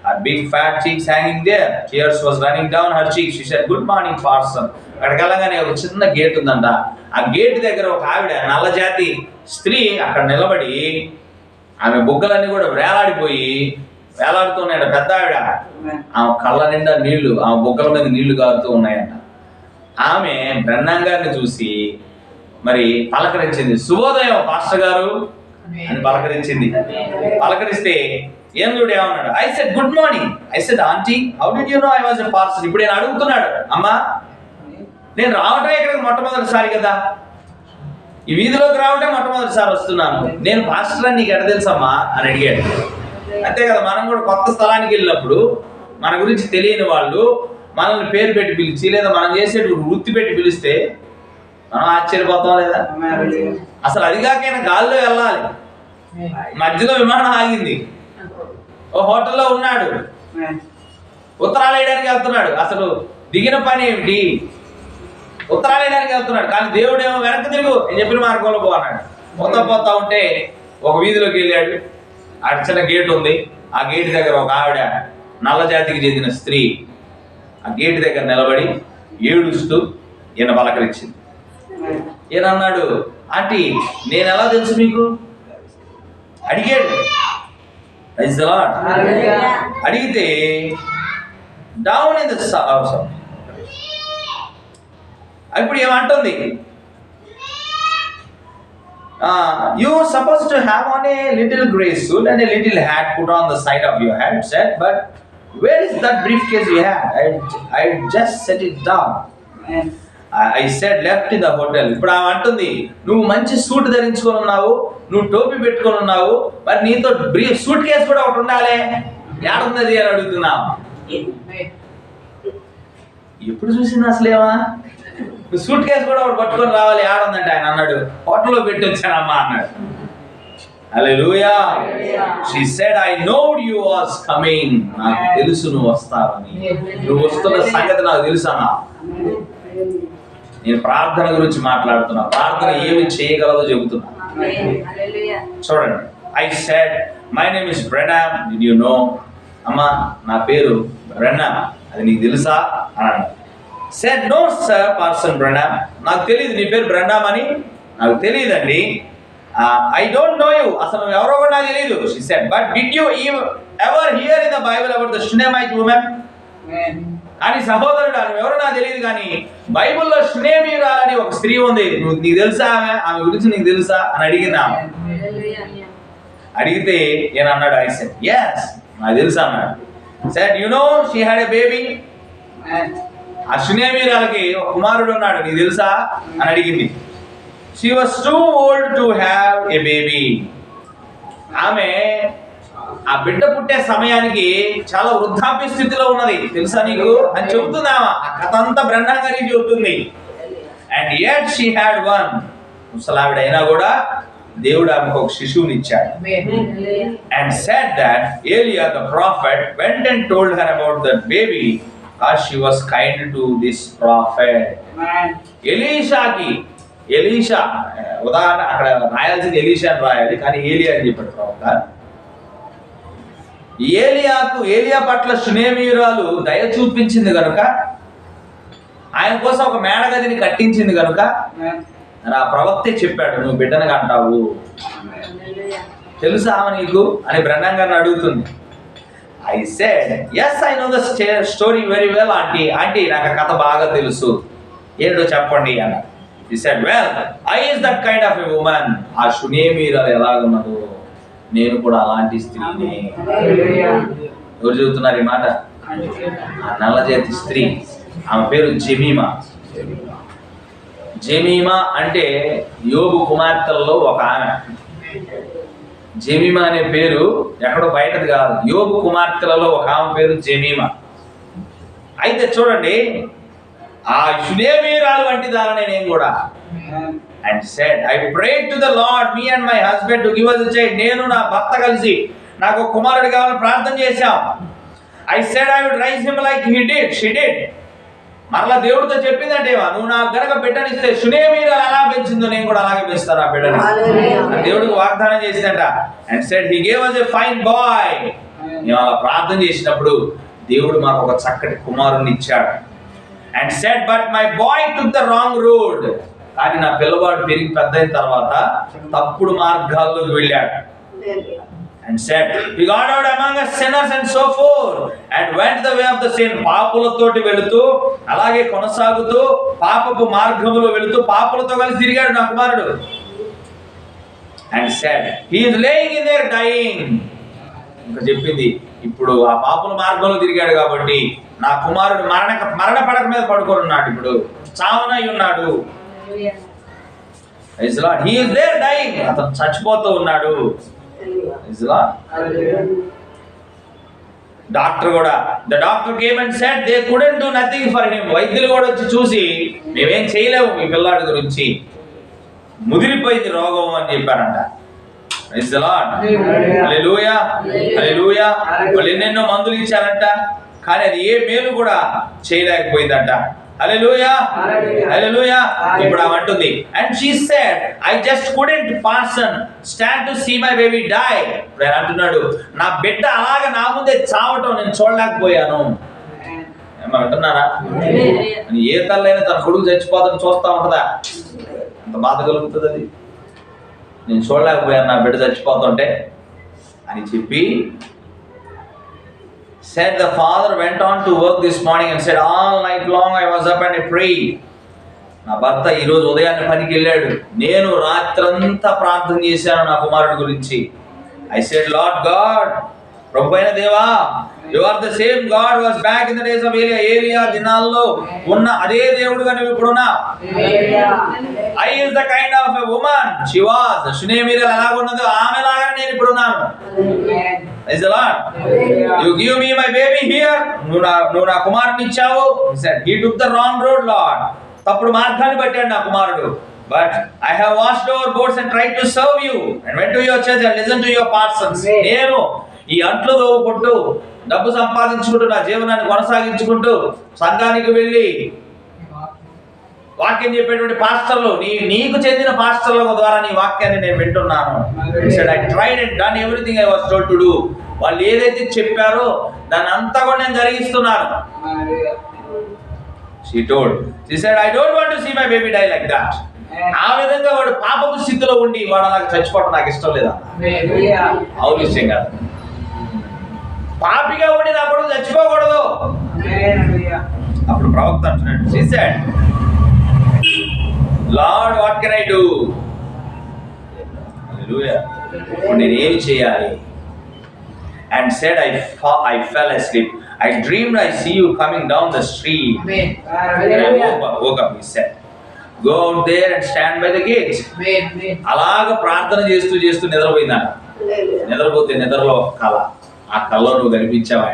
Her big fat cheeks hanging there. Tears was running down her cheeks. She said, "Good morning, parson." అక్కడికి వెళ్ళగానే ఒక చిన్న gate ఉందంట. ఆ gate దగ్గర ఒక ఆవిడ, నల్ల జాతి స్త్రీ అక్కడ నిలబడి, ఆమె బుగ్గలన్నీ కూడా వేలాడుతున్నాయంట. పెద్ద ఆవిడ, ఆమె కళ్ళ నిండా నీళ్లు, ఆమె బుగ్గల మీద నీళ్లు కారుతూ ఉన్నాయంట. ఆమె బ్రహ్నం గారిని చూసి మరి పలకరించింది. శుభోదయం పాస్టర్ గారు అని పలకరిస్తే ఏందుడు ఏమన్నాడు? I said good morning. I said aunty how did you know I was a Parsons. ఇప్పుడు నేను అడుగుతున్నాడు, అమ్మా నేను రావటం ఇక్కడికి మొట్టమొదటిసారి కదా, ఈ వీధిలోకి రావటం మొట్టమొదటిసారి వస్తున్నాను. నేను పాస్టర్ అని నీకు ఎడ తెలుసమ్మా అని అడిగాడు. అంతే కదా, మనం కూడా కొత్త స్థలానికి వెళ్ళినప్పుడు మన గురించి తెలియని వాళ్ళు మనల్ని పేరు పెట్టి పిలిచి లేదా మనం చేసే వృత్తి పెట్టి పిలిస్తే మనం ఆశ్చర్యపోతాం లేదా? అసలు అదిగాకైనా గాల్లో వెళ్ళాలి. మధ్యలో విమానం ఆగింది, ఓ హోటల్లో ఉన్నాడు, ఉత్తరాలు వేయడానికి వెళ్తున్నాడు. అసలు దిగిన పని ఏమిటి? ఉత్తరాలు వేయడానికి వెళ్తున్నాడు. కానీ దేవుడేమో వెనక్కి తిరుగు నేను చెప్పిన మార్గంలో పోన్నాడు. పోతా ఉంటే ఒక వీధిలోకి వెళ్ళాడు. అక్కడ చిన్న గేట్ ఉంది. ఆ గేట్ దగ్గర ఒక ఆవిడ, నల్ల జాతికి చెందిన స్త్రీ, ఆ గేట్ దగ్గర నిలబడి ఏడుస్తూ ఈయన పలకరించింది. ఈయన అన్నాడు, ఆంటీ నేను ఎలా తెలుసు మీకు అడిగాడు. అడిగితే డౌన్ ఇన్ ద ఇప్పుడు ఏమంటుంది? You are supposed to have on a little grey suit and a little hat put on the side of your head, said, but where is that briefcase you had? I just set it down. I said left in the hotel. ఇప్పుడు ఆమె అంటుంది, నువ్వు మంచి suit ధరించుకొని ఉన్నావు, నువ్వు టోపీ పెట్టుకొని ఉన్నావు, మరి నీతో సూట్ కేసు కూడా ఒకటి ఉండాలి, ఏడున్నది అని అడుగుతున్నావు. ఎప్పుడు చూసింది అసలేమా? నువ్వు సూట్ కేసు కూడా ఒకటి పట్టుకొని రావాలి, ఏడుందంటే ఆయన అన్నాడు, హోటల్లో పెట్టి వచ్చానమ్మా అన్నాడు. హల్లెలూయా. She said, I knowed you was coming. నాకు తెలుసు నువ్వు వస్తావని. నువ్వు వస్తున్న సంగతి నాకు తెలుసన్నా. నేను ప్రార్థన గురించి మాట్లాడుతున్నా. ప్రార్థన ఏమి చేయగలదో చెబుతున్నా. చూడండి. I said, my name is Branham. Did you know? అమ్మా నా పేరు బ్రెన్నాం, అది నీకు తెలుసా అన్నాడు. Said, no sir, Parson Branham. నాకు తెలియదు నీ పేరు బ్రెన్నాం అని, నాకు తెలియదండి. I don't know you. అసలు నువ్వు ఎవరో కూడా నాకు తెలియదు. She said, but did you ever hear in the Bible about the Shunammite woman? అని సహోదరుడు, నువ్వు ఎవరో నాకు తెలియదు కానీ బైబిల్లో షునేమీయురాలని ఒక స్త్రీ ఉంది, నీకు తెలుసా ఆమె గురించి నీకు తెలుసా అని అడిగింది ఆమె. అడిగితే నేను అన్నాడు, I said, yes, నాకు తెలుసా అన్నాడు. Said, you know she had a baby. ఆ షునేమీయురాలకి ఒక కుమారుడు ఉన్నాడు, నీకు తెలుసా అని అడిగింది. She was too old to have a baby. ఆమె ఆ బిడ్డ పుట్టే సమయానికి చాలా వృద్ధాప్య స్థితిలో ఉన్నది, తెలుసా నీకు అని చెబుతుంది ఆమె. ఆ కథ అంతా బ్రహ్మాం గారికి చెబుతుంది. And yet she had one. ముసలావిడ అయినా కూడా దేవుడు ఆమెకు ఒక శిశువుని ఇచ్చాడు. And said that Elijah the prophet went and told her about that baby she was kind to this prophet. Elisha ఉదాహరణ అక్కడ రాయాల్సింది ఎలీషా అని రాయాలి, కానీ ఏలియా అని చెప్పాడు ప్రవక్త. ఏలియా పట్ల షునేమీయురాలు దయ చూపించింది కనుక, ఆయన కోసం ఒక మేడగదిని కట్టించింది కనుక ఆ ప్రవక్తే చెప్పాడు, నువ్వు బిడ్డను కంటావు. తెలుసా నీకు అని బ్రహ్నం గారిని అడుగుతుంది. I said, yes, I know the story very well, aunty నాకు కథ బాగా తెలుసు, ఏంటో చెప్పండి అన్న. He said, well, I is that kind of a woman. ఆ షునేమీయురాలు ఎలాగున్నదో నేను కూడా అలాంటి స్త్రీని. ఎవరు చెబుతున్నారు ఈ మాట? ఆ నల్లజాతి స్త్రీ, ఆమె పేరు జెమీమా. జెమీమా అంటే యోబు కుమార్తెల్లో ఒక ఆమె. జెమీమా అనే పేరు ఎక్కడో బయటది కాదు, యోబు కుమార్తెలలో ఒక ఆమె పేరు జెమీమా. అయితే చూడండి, ఆ షునేమీయురాలు వంటి దానినే నేను కూడా. And said, I prayed to the Lord, me and my husband, to give us a child. నేను నా భర్త కలిసి నాకు కుమారుడు కావాలని ప్రార్థన చేశాం. I said I would raise him like she did. మరలా దేవుడితో చెప్పిందంటే, నువ్వు నాకు గనక బిడ్డనిస్తే షునేమీయురాలు ఎలా పెంచిందో నేను కూడా అలాగే పెంచుతాను ఆ బిడ్డని. దేవుడికి వాగ్దానం చేసిందంట. And said he gave us a fine boy. మేము అలా ప్రార్థన చేసినప్పుడు దేవుడు మాకు ఒక చక్కటి కుమారుని ఇచ్చాడు. And said, but my boy took the wrong road. కానీ నా పిల్లవాడు పెరిగి పెద్ద అయిన తర్వాత తప్పుడు మార్గాల్లోకి వెళ్ళాడు. And said, we got out among us sinners and so forth, and went the way of the sin. పాపులతోటి వెళుతూ అలాగే కొనసాగుతూ పాపపు మార్గములో వెళుతూ పాపులతో కలిసి తిరిగాడు నా కుమారుడు. And said, he is laying in there dying. ఇంకా చెప్పింది, ఇప్పుడు ఆ పాపుల మార్గంలో తిరిగాడు కాబట్టి నా కుమారుడు మరణ పడక మీద పడుకొని ఉన్నాడు, ఇప్పుడు చావనై ఉన్నాడు. He is there dying. అతను చచ్చిపోతూ ఉన్నాడు. డాక్టర్ కూడా, the doctor came and said they couldn't do nothing for him. వైద్యులు కూడా వచ్చి చూసి మేమేం చేయలేము ఈ పిల్లాడి గురించి, ముదిరిపోయింది రోగం అని చెప్పారంట. Praise the Lord. Hallelujah. Hallelujah. వాళ్ళు ఎన్నెన్నో మందులు ఇచ్చారంట, కానీ అది ఏ మేలు కూడా చేయలేకపోయిందంట. Hallelujah. Hallelujah. ఇప్పుడు ఆమె అంటుంది, and she said, I just couldn't stand to see my baby die. నేను అంటున్నాడు, నా బిడ్డ అలాగా నా ముందే చావటం నేను చూడలేకపోయాను. ఏమన్నా అంటున్నారా? ఏ తల్లైనా తన కొడుకు చచ్చిపోతాను చూస్తా ఉంటుందా? అంత బాధ కలుగుతుంది. అది నేను చూడలేకపోయాను నా బిడ్డ చచ్చిపోతుంటే అని చెప్పి, said the father went on to work this morning and said, all night long I was up and I prayed. నా భర్త ఈ రోజు ఉదయాన్నే పనికి వెళ్ళాడు, నేను రాత్రంతా ప్రార్థన చేశాను నా కుమారుడి గురించి. I said, Lord God, ప్రభు అయిన దేవా, you are the same God who was back in the days of Elia దినాల్లో ఉన్న అదే దేవుడుగా నువ్వు ఇప్పుడు ఉన్నావు. I is the kind of a woman she was. షునేమీయురాలు ఎలాగున్నదో ఆమెలాగానే నేను ఇప్పుడు ఉన్నాను. Praise the Lord. You give me my baby here. నువ్వు నా కుమారుని ఇచ్చావు. He said, he took the wrong road, Lord. తప్పుడు మార్గాన్ని పట్టాడు నా కుమారుడు. But I have washed over boats and tried to serve you and went to your church and listened to your parsons. నేను ఈ అంట్లు తోవుకుంటూ డబ్బు సంపాదించుకుంటూ నా జీవనాన్ని కొనసాగించుకుంటూ సంఘానికి వెళ్ళి వాక్యం చెప్పేటువంటి పాస్టర్లు, నీకు చెందిన పాస్టర్ల ద్వారా నీ వాక్యాన్ని నేను వింటున్నాను. I tried and done everything I was told to do. వాళ్ళు ఏదైతే చెప్పారో దాన్ని అంతా కూడా నేను జరిగిస్తున్నాను. She said, I don't want to see my baby die like that. ఆ విధంగా వాడు పాపపు స్థితిలో ఉండి వాడు అలాగ చచ్చిపోవడం నాకు ఇష్టం లేదా? అవును, విషయం కాదు. పాపిగా ఉండి నా కొడుకు చచ్చిపోకూడదు. అప్పుడు ప్రవక్త అంటున్నాడు, she said, Lord, what can I do? Hallelujah. నేను ఏమి చేయాలి? And said, I fell asleep. I dreamed I see you coming down the street. And I woke up, he said, go out there and stand by the gate. అలాగ ప్రార్థన చేస్తూ నిద్రపోయిందా? నిద్రపోతే నిద్రలో కళ, ఆ కళలో నువ్వు కనిపించావా?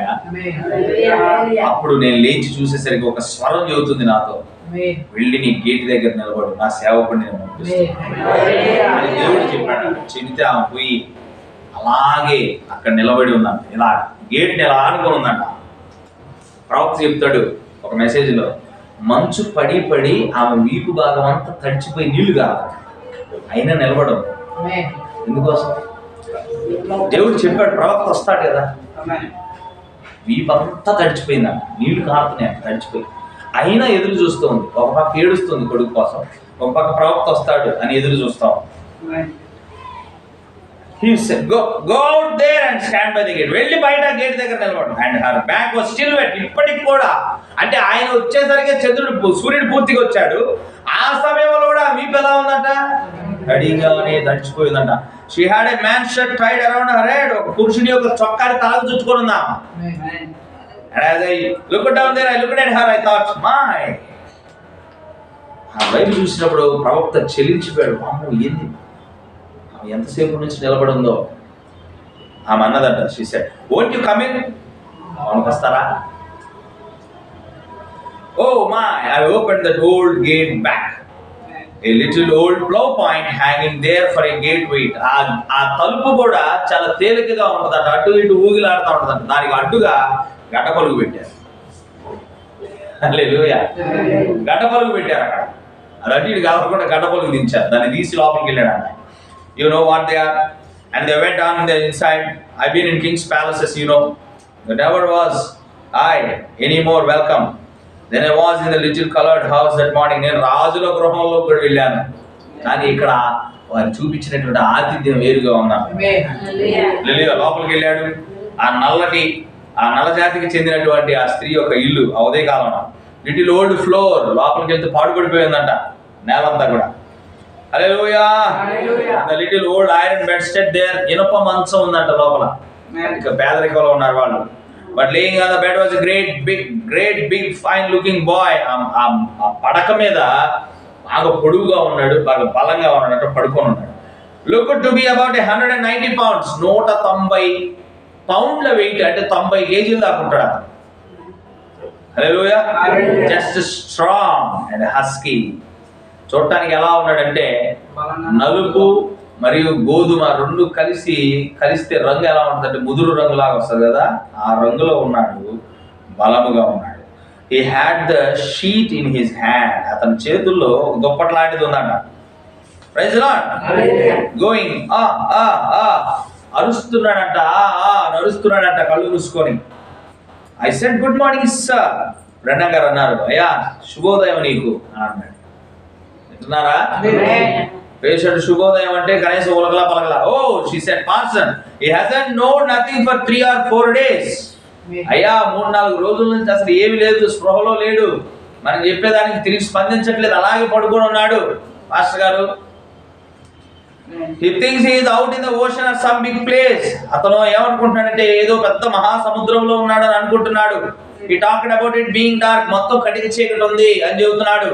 అప్పుడు నేను లేచి చూసేసరికి ఒక స్వరం చెబుతుంది నాతో, వెళ్ళి నీ గేట్ దగ్గర నిలబడు, నా సేవకుడు నేను పంపిస్తాను అని దేవుడు చెప్పాడు. చెబితే ఆమె పోయి అలాగే అక్కడ నిలబడి ఉన్నాను. ఇలా గేట్ని ఎలా ఆనుకొని ఉందంట. ప్రవక్త చెప్తాడు ఒక మెసేజ్లో, మంచు పడి పడి ఆమె వీపు భాగం అంతా తడిచిపోయి నీళ్లు కాదు, అయినా నిలబడదు. ఎందుకోసం? దేవుడు చెప్పాడు, ప్రవక్త వస్తాడు కదా, వీపు అంతా తడిచిపోయిందంట, నీళ్లు కారుతున్నాయి తడిచిపోయి, అయినా ఎదురు చూస్తూ ఉంది. ఒక పక్క ఏడుస్తుంది కొడుకు కోసం, ఒక పక్క ప్రవక్త వస్తాడు అని ఎదురు చూస్తాం. He said, go out there and stand by the gate. వెళ్ళి బయట గేట్ దగ్గర నిలబడు. And her back was still wet. ఇప్పటికి కూడా, అంటే ఆయన వచ్చేసరికి సూర్యుడు పూర్తిగా వచ్చాడు, ఆ సమయంలో కూడా వీపు ఎలా ఉందంట, రెడీగానే తడిచిపోయిందంట. She had a man's shirt tied around her head. ఒక పురుషుడి యొక్క చొక్కాని తలకు చుట్టుకొని ఉందా. And as I looked down there, I looked at her, I thought, my. ఆ వైపు చూసినప్పుడు ప్రవక్త చెలించిపోయాడు. అమ్మో, ఏంది ఎంతసేపు నుంచి నిలబడిందో. ఆమె అన్నదంట, she said, won't you come in? అవును, వస్తారా? Oh my, I opened that old gate back. A little old plow point hanging there for a gateway. ఆ తలుపు కూడా చాలా తేలికగా ఉంటుందంట, అటు ఇటు ఊగిలాడుతూ ఉంటుందంట. దానికి అడ్డుగా గడ్డపలుగు పెట్టారు. హల్లెలూయా. గడ్డపలుగు పెట్టారు అక్కడ. అది అటు ఇటు కాకుండా గడ్డపలుగు దించారు, దాన్ని తీసి లోపలికి వెళ్ళాడు అన్న. You know what they are? And they went on in the inside. I've been in king's palaces, you know. But never was I any more welcome than I was in the little colored house that morning. నేను రాజుల గృహంలో కూడా వెళ్ళాను, కానీ ఇక్కడ వారు చూపించినటువంటి ఆతిథ్యం వేరుగా ఉన్నాను. లోపలికి వెళ్ళాడు. ఆ నల్ల జాతికి చెందినటువంటి ఆ స్త్రీ యొక్క ఇల్లు ఆ ఉదయకాలం లిటిల్ ఓల్డ్ ఫ్లోర్, లోపలికి వెళ్తే పాడుపడిపోయిందంట నేలంతా కూడా. హల్లెలూయా. The little old iron bedstead there. ఇనుప మంచం ఉందంట లోపల. ఇక పేదరికంలో ఉన్నారు వాళ్ళు. But laying on the bed was a great big fine looking boy. ఆ పడక మీద బాగా పొడుగుగా ఉన్నాడు, బాగా బలంగా ఉన్నాడు, పడుకొని ఉన్నాడు. Looked to be about 190 pounds. 190 పౌండ్ల వెయిట్, అంటే 90 కేజీలు దాకా ఉంటాడు. హల్లెలూయా. Just strong and husky. చూడటానికి ఎలా ఉన్నాడంటే, నలుపు మరియు గోధుమ రెండు కలిస్తే రంగు ఎలా ఉంటుందంటే ముదురు రంగు లాగా వస్తుంది కదా, ఆ రంగులో ఉన్నాడు, బలముగా ఉన్నాడు. He had the sheet in his hand. అతని చేతుల్లో ఒక దుప్పటి లాంటిది ఉందంట. Praise the Lord. Going అరుస్తున్నాడంట, నరుస్తున్నాడంట కళ్ళు మూసుకొని. I said, good morning sir. బ్రహ్మ గారు అన్నారు, అయ్యా శుభోదయం నీకు అని అన్నాడు. వింటున్నారా? పేషెంట్ శుభోదయం అంటే కనీసం ఉలకలా పలకలా. ఓ she said, parson, he hasn't known nothing for 3 or 4 days. అయ్యా 3-4 రోజుల నుంచి అసలు ఏమీ లేదు, స్పృహలో లేడు, మనం చెప్పేదానికి తిరిగి స్పందించట్లేదు, అలాగే పడుకొని ఉన్నాడు పాస్టర్ గారు. He thinks he is out in the ocean or some big place. అతను ఏమనుకుంటున్నాడంటే ఏదో పెద్ద మహాసముద్రంలో ఉన్నాడు అని అనుకుంటున్నాడు. He talked about it being dark. మొత్తం కటిక చీకటి ఉంది అని చెబుతున్నాడు.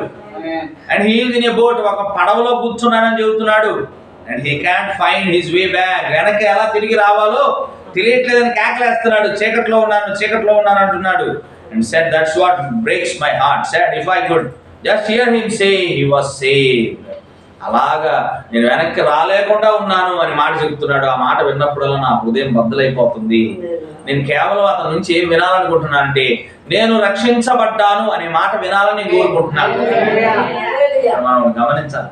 And he is in a boat. ఒక పడవలో కూర్చున్నాడని చెబుతున్నాడు. And he can't find his way back. వెనక్కి ఎలా తిరిగి రావాలో తెలియట్లేదని కేకలేస్తున్నాడు. చీకట్లో ఉన్నాను అంటున్నాడు. And said, that's what breaks my heart. Said, if I could just hear him say he was saved. అలాగా నేను వెనక్కి రాలేకుండా ఉన్నాను అని మాట చెప్తున్నాడు. ఆ మాట విన్నప్పుడల్లా నా హృదయం బద్దలైపోతుంది. నేను కేవలం అతని నుంచి ఏం వినాలనుకుంటున్నానంటే, నేను రక్షించబడ్డాను అనే మాట వినాలని కోరుకుంటున్నాను. మనం గమనించాలి,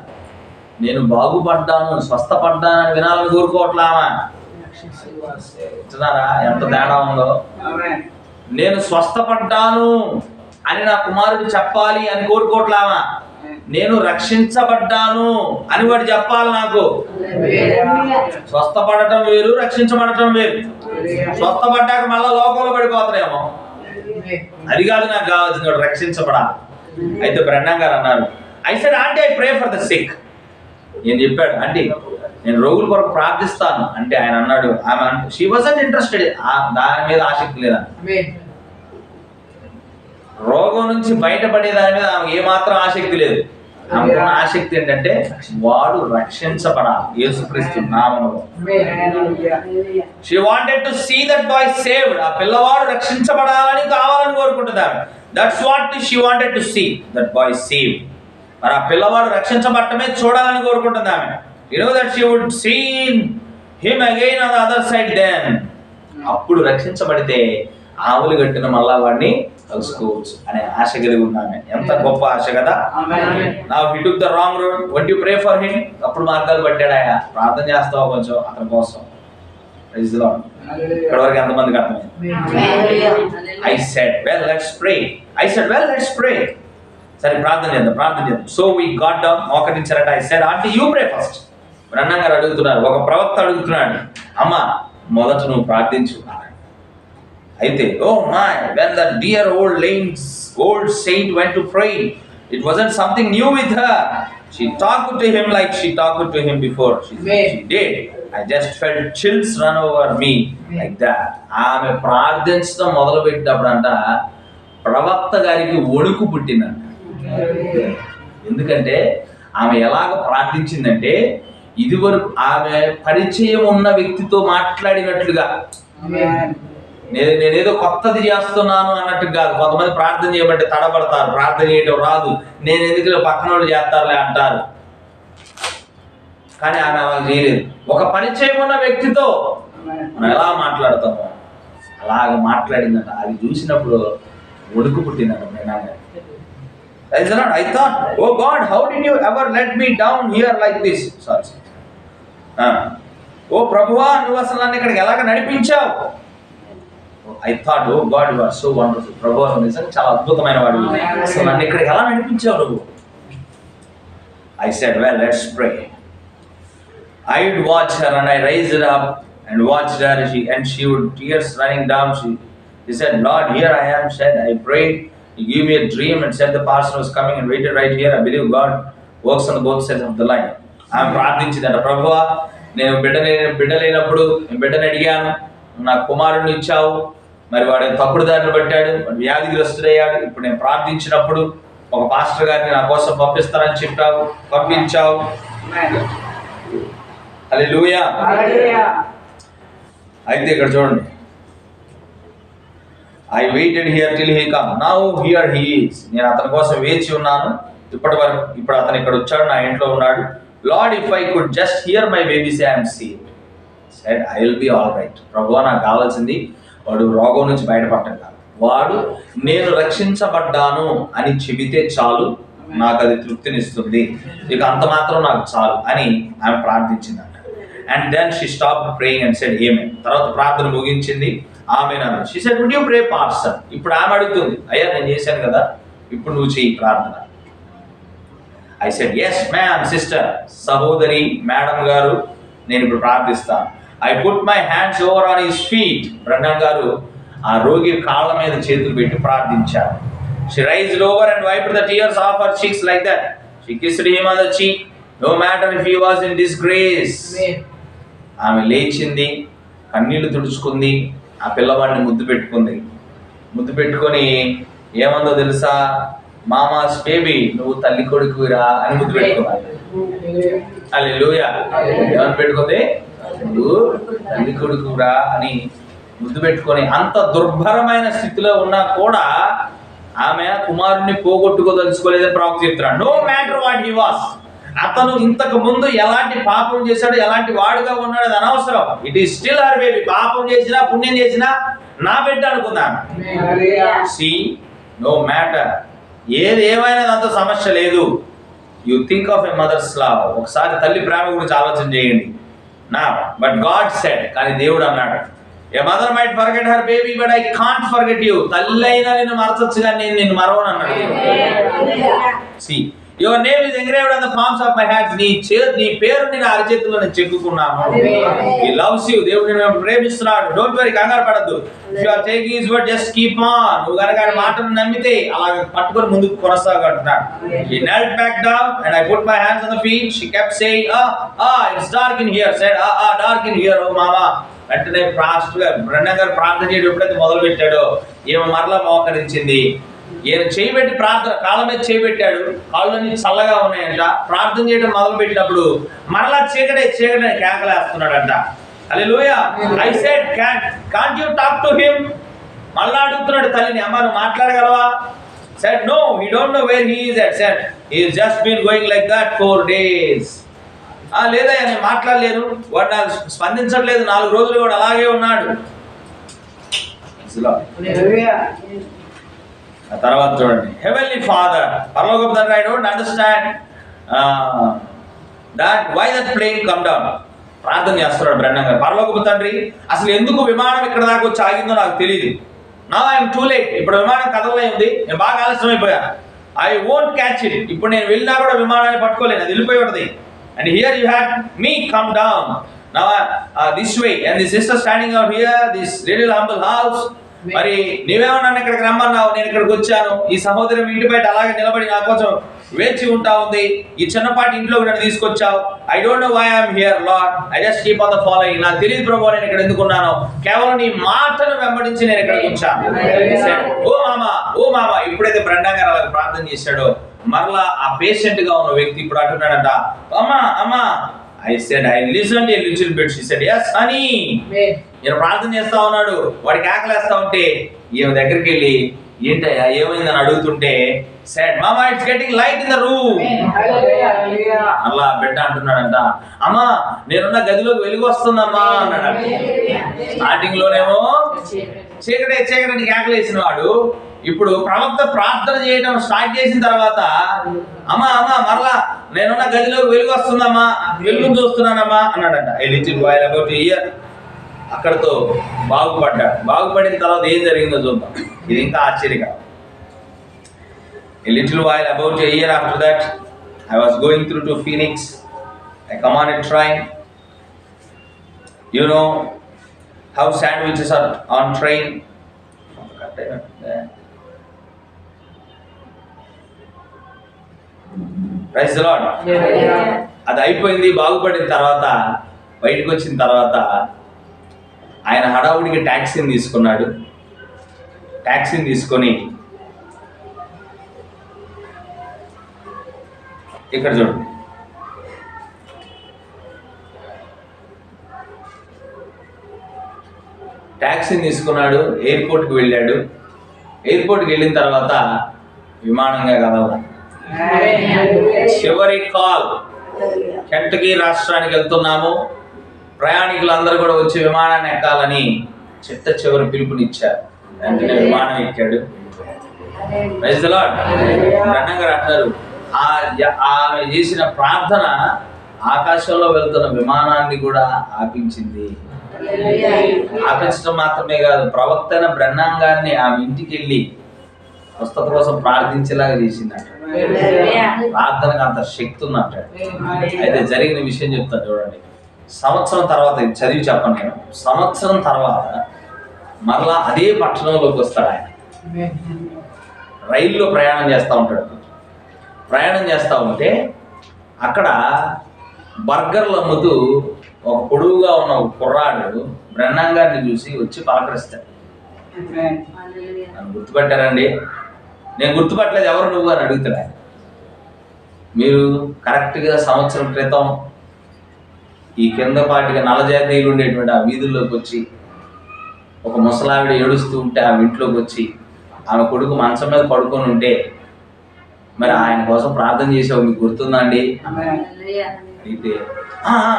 నేను బాగుపడ్డాను, స్వస్థపడ్డాను అని వినాలని కోరుకోవట్లామా? చూస్తున్నారా ఎంత తేడా ఉందో? నేను స్వస్థపడ్డాను అని నా కుమారుడు చెప్పాలి అని కోరుకోవట్లామా? నేను రక్షించబడ్డాను అని వాడు చెప్పాలి నాకు. స్వస్థపడటం వేరు, రక్షించబడటం వేరు. స్వస్థపడ్డాక మళ్ళా లోకంలో పడిపోతారేమో, అది కాదు నాకు కావాల్సిన, రక్షించబడాలి. అయితే బ్రహ్మ గారు అన్నారు, I said, auntie I pray for the sick. నేను చెప్పాడు, ఆంటీ నేను రోగుల కొరకు ప్రార్థిస్తాను అంటే ఆయన అన్నాడు, ఆమె షీ వాజంట్ ఇంట్రెస్టెడ్, దాని మీద ఆసక్తి లేదా. రోగం నుంచి బయటపడే దాని మీద ఆమె ఏమాత్రం ఆసక్తి లేదు. ఆమెకున్న ఆసక్తి ఏంటంటే వాడు రక్షించబడాలి యేసుక్రీస్తు నామములో. She wanted to see that boy saved. ఆ పిల్లవాడు రక్షించబడాలని కావాలని కోరుకుంటుంది ఆమె. That's what she wanted to see, that boy saved. మరి ఆ పిల్లవాడు రక్షించబడటమే చూడాలని కోరుకుంటుంది ఆమె. You know that she would see him again on the other side then. అప్పుడు రక్షించబడితే ఆవులు కట్టిన మళ్ళా వాడిని కలుసుకోవచ్చు అనే ఆశ కలిగి ఉన్నామే. ఎంత గొప్ప ఆశ కదా. నా he took the wrong road, what you pray for him, తప్పుడు మార్గాలు పట్టాడు ఆయన. ప్రార్థన చేస్తావా కొంచెం అతని కోసం? ఇక్కడ వరకు ఎంతమందికి అర్థమైంది? I said well let's pray. సరే ప్రార్థన చేద్దాం. So we got down, మోకరించారట. I said auntie you pray first. బ్రహ్మ గారు అడుగుతున్నారు, ఒక ప్రవక్త అడుగుతున్నాడు, అమ్మ మొదట నువ్వు ప్రార్థించు. అయితే oh my, when the dear old saint went to pray, it wasn't something new with her. She talked to him like she talked to him before. She did. I just felt chills run over me like that. ఆమె ప్రార్థించడం మొదలు పెట్టినప్పుడంట ప్రవక్త గారికి వణుకు పుట్టిందంట. ఎందుకంటే ఆమె ఎలాగ ప్రార్థించిందంటే ఇదివరకు ఆమె పరిచయం ఉన్న వ్యక్తితో మాట్లాడినట్లుగా. నేనేదో కొత్తది చేస్తున్నాను అన్నట్టు కాదు. కొంతమంది ప్రార్థన చేయమంటే తడబడతారు, ప్రార్థన చేయడం రాదు, నేను ఎందుకు పక్కన వాళ్ళు చేస్తారులే అంటారు. కానీ ఆమె అలా చేయలేదు. ఒక పరిచయం ఉన్న వ్యక్తితో మనం ఎలా మాట్లాడతామో అలాగ మాట్లాడిందంట. అది చూసినప్పుడు వణుకు పుట్టిందంట. I thought, oh God, how did you ever let me down here like this? ఓ ప్రభువా, నువ్వు అసలు నన్ను ఇక్కడికి ఎలాగ నడిపించావు? I thought, oh God, you are so wonderful. ప్రభువా, నువ్వు నిజంగా చాలా అద్భుతమైన వాడు, అసలు నన్ను ఇక్కడికి ఎలా నడిపించావు నువ్వు? I said, well, let's pray. I would watch her and I raised her up and watched her, and she would, tears running down. She said, Lord, here I am. Said, I prayed. He gave me a dream and said the pastor was coming and waited right here. I believe God works on both sides of the line. ఆమె ప్రార్థించిందంట, ప్రభువా నేను బిడ్డలేనప్పుడు నేను బిడ్డని అడిగాను, నాకు కుమారుడిని ఇచ్చావు, మరి వాడు తప్పుడు దారిని పట్టాడు, వాడు వ్యాధిగ్రస్తుడయ్యాడు. ఇప్పుడు నేను ప్రార్థించినప్పుడు ఒక పాస్టర్ గారిని నా కోసం పంపిస్తానని చెప్పావు, పంపించావు. హల్లెలూయా. అయితే ఇక్కడ చూడండి, I waited here till he come. Now here he is. నేను అతని కోసం వేచి ఉన్నాను ఇప్పటి వరకు. ఇప్పుడు అతను ఇక్కడ వచ్చాడు, నా ఇంట్లో ఉన్నాడు. Lord, if I could just hear my baby say I'm saved. Said, I will be all right. ప్రభువా, నాకు కావాల్సింది వాడు రోగం నుంచి బయటపడటం కాదు, వాడు నేను రక్షించబడ్డాను అని చెబితే చాలు, నాకు అది తృప్తినిస్తుంది, ఇక అంత మాత్రం నాకు చాలు అని ఆమె ప్రార్థించిందంట. And then she stopped praying and said amen. తర్వాత ప్రార్థన ముగించింది, ఆమెన్ అన్నాడు. She said, would you pray pastor? ఇప్పుడు ఆమె అడుగుతుంది, అయ్యా నేను చేశాను కదా, ఇప్పుడు నువ్వు చెయ్యి ప్రార్థన. I said, yes ma'am, sister, సహోదరి మేడం గారు, నేను ఇప్పుడు ప్రార్థిస్తాను. I put my hands over on his feet. బ్రహ్మ గారు ఆ రోగి కాళ్ళ మీద చేతులు పెట్టి ప్రార్థించారు. She raised over and wiped the tears off her cheeks like that. She kissed him on the cheek, no matter if he was in disgrace. ఆమె లేచింది, కన్నీళ్లు తుడుచుకుంది, ఆ పిల్లవాడిని ముద్దు పెట్టుకొని ఏమందో తెలుసా, మామాస్ బేబీ, నువ్వు తల్లి కొడుకురా అని ముద్దు పెట్టుకున్నాడు. హల్లెలూయా. ఏమని పెట్టుకుంది? నువ్వు తల్లి కొడుకురా అని ముద్దు పెట్టుకొని, అంత దుర్భరమైన స్థితిలో ఉన్నా కూడా ఆమె కుమారుణ్ణి పోగొట్టుకోదలుచుకోలేదని ప్రవక్త చెప్తున్నాడు. No matter what he was, అతను ఇంతకు ముందు ఎలాంటి పాపం చేశాడు, ఎలాంటి వాడుగా ఉన్నాడు, అది అనవసరం. It is still her baby. పాపం చేసినా పుణ్యం చేసినా నా బిడ్డ అనుకున్నాను. సి, నో మ్యాటర్, ఏమైనా అంత సమస్య లేదు. You think of a mother's love. ఒకసారి తల్లి ప్రేమ గురించి ఆలోచన చేయండి. నా బట్ గాడ్ సెడ్, కానీ దేవుడు అన్నాడు, a mother might forget her baby but I can't forget you. తల్లి అయినా నేను మరచొచ్చు కానీ నేను నిన్ను మరవను అన్నాడు. See, your name is engraved on the palms of my hands. నీ పేరు నేను అరచేతుల్లో నేను చెక్కుకున్నాను. హి లవ్స్ యు. దేవుడు నిన్ను ప్రేమిస్తున్నాడు. డోంట్ వరీ, కంగారు పడద్దు. If you are taking his word, just keep on. నువ్వు గనుక ఆయన మాటను నమ్మితే అలాగ పట్టుకొని ముందుకు కొనసాగుతున్నాడు. హి knelt back down and I put my hands on the feet. She kept saying, it's dark in here. Said, dark in here, oh mama. వెంటనే బ్రహ్మ గారు ప్రార్థన చేయడం ఎప్పుడైతే మొదలు పెట్టాడో ఏమో మరలా మోకరించింది. ఈయన చేయబెట్టి ప్రార్థన కాళ్ళ మీద చేయబెట్టాడు, కాళ్ళని చల్లగా ఉన్నాయంట. ప్రార్థన చేయడం మొదలు పెట్టినప్పుడు మరలా చీకటే కేకలేస్తున్నాడంట. హల్లెలూయా. I said, can't you talk to him. మళ్ళా అడుగుతున్నాడు తల్లిని, అమ్మ నువ్వు మాట్లాడగలవా? Said, no, he don't know where he is at. Said, he is just been going like that 4 days. లేదా నేను మాట్లాడలేను, వాడు నాకు స్పందించట్లేదు, 4 రోజులు కూడా అలాగే ఉన్నాడు. ఆ తర్వాత చూడండి, హెవెన్లీ ఫాదర్, పరలోకపు తండ్రి, I don't understand that why that plane come down. ప్రార్థన చేస్తున్నాడు బ్రెండన్ గారు, పరలోకపు తండ్రి అసలు ఎందుకు విమానం ఇక్కడ దాకా వచ్చి ఆగిందో నాకు తెలియదు. నా ఐఎమ్ టూ లేట్, ఇప్పుడు విమానం కదలనే ఉంది, నేను బాగా ఆలస్యం అయిపోయాను. ఐ వోంట్ క్యాచ్ ఇట్, ఇప్పుడు నేను వెళ్ళినా కూడా విమానాన్ని పట్టుకోలేను, అది వెళ్ళిపోయి ఉంటుంది. And here you had me come down now this way and this sister standing out here this little humble house. మరి నీవేమన్నా ఇక్కడికి రమ్మన్నావు, నేను ఇక్కడికి వచ్చాను. ఈ సహోదరి ఇంటి బయట అలాగే నిలబడి నా కోసం వేచి ఉంటా ఉంది. ఈ చిన్నపాటి ఇంట్లోకి నన్ను తీసుకొచ్చావు. I don't know why I'm here Lord, I just keep on the following. నాకు తెలియదు ప్రభు నేను ఇక్కడ ఎందుకున్నాను, కేవలం నీ మాటను వెంబడించి నేను ఇక్కడికి వచ్చాను. ఓ మామ ఇప్పుడైతే బ్రెండన్ గారు అలా ప్రార్థన చేశాడో, మరలా ఆ పేషెంట్ గా ఉన్న వ్యక్తి ఇప్పుడు అంటున్నాడంట, అమ్మా I said, I listened a little bit. She said, yes, honey. నేను ప్రార్థన చేస్తా ఉన్నాడు, వాడికి ఆకలేస్తా ఉంటే ఈమె దగ్గరికి వెళ్ళి ఏంటయ్యా ఏమైందని అడుగుతుంటే, said, Mama, it's getting light in the room. అలా బిడ్డ అంటున్నాడంట, అమ్మా నేనున్న గదిలోకి వెలుగు వస్తుందమ్మా అన్నాడు. స్టార్టింగ్ లోనేమో చీకటి నీకు ఆకలేసిన వాడు ఇప్పుడు ప్రవక్త ప్రార్థన చేయడం స్టార్ట్ చేసిన తర్వాత అమ్మా మరలా నేనున్న గదిలోకి వెలుగు వస్తుందమ్మా, వెలుగు చూస్తున్నానమ్మా అన్నాడంట. A little boy about year అక్కడతో బాగుపడ్డాడు. బాగుపడిన తర్వాత ఏం జరిగిందో చూద్దాం, ఇది ఇంకా ఆశ్చర్యకరం. A little while, about a year after that, I was going through to Phoenix. I come on a train. You know how sandwiches are on train. Praise the Lord. అది అయిపోయింది. బాగుపడిన తర్వాత బయటకు వచ్చిన తర్వాత ఆయన హడావుడికి ట్యాక్సీని తీసుకున్నాడు. ట్యాక్సీని తీసుకొని ఇక్కడ చూడండి, ట్యాక్సీని తీసుకున్నాడు, ఎయిర్పోర్ట్కి వెళ్ళాడు. ఎయిర్పోర్ట్కి వెళ్ళిన తర్వాత విమానంగా కదల చివరి కాల్, కెంటకీ రాష్ట్రానికి వెళ్తున్నాము, ప్రయాణికులందరూ కూడా వచ్చి విమానాన్ని ఎక్కాలని చివరి పిలుపునిచ్చారు. వెంటనే విమానం ఎక్కాడు. Praise the lord. బ్రహ్మం గారు అంటారు, ఆమె చేసిన ప్రార్థన ఆకాశంలో వెళ్తున్న విమానాన్ని కూడా ఆపించింది. ఆపించడం మాత్రమే కాదు, ప్రవక్త అయిన బ్రహ్మం గారిని ఆమె ఇంటికి వెళ్ళి స్వస్థత కోసం ప్రార్థించేలాగా చేసిందంట. ప్రార్థనకు అంత శక్తి ఉందంట. అయితే జరిగిన విషయం చెప్తాను చూడండి. సంవత్సరం తర్వాత, ఇది చదివి చెప్పను నేను, సంవత్సరం తర్వాత మరలా అదే పట్టణంలోకి వస్తాడు ఆయన. రైల్లో ప్రయాణం చేస్తూ ఉంటాడు. ప్రయాణం చేస్తూ ఉంటే అక్కడ బర్గర్లు అమ్ముతూ ఒక పొడువుగా ఉన్న ఒక కుర్రాడు బ్రహ్మం గారిని చూసి వచ్చి పలకరిస్తాడు. నన్ను గుర్తుపట్టారండి? నేను గుర్తుపట్టలేదు, ఎవరు నువ్వు అని అడుగుతాడు ఆయన. మీరు కరెక్ట్గా సంవత్సరం క్రితం ఈ కింద పాటిగా నల్లజాతీయులు ఉండేటువంటి ఆ వీధుల్లోకి వచ్చి ఒక ముసలావిడ ఏడుస్తూ ఉంటే ఆ ఇంట్లోకి వచ్చి ఆమె కొడుకు మంచం మీద పడుకొని ఉంటే మరి ఆయన కోసం ప్రార్థన చేసావు, మీకు గుర్తుందా అండి? అయితే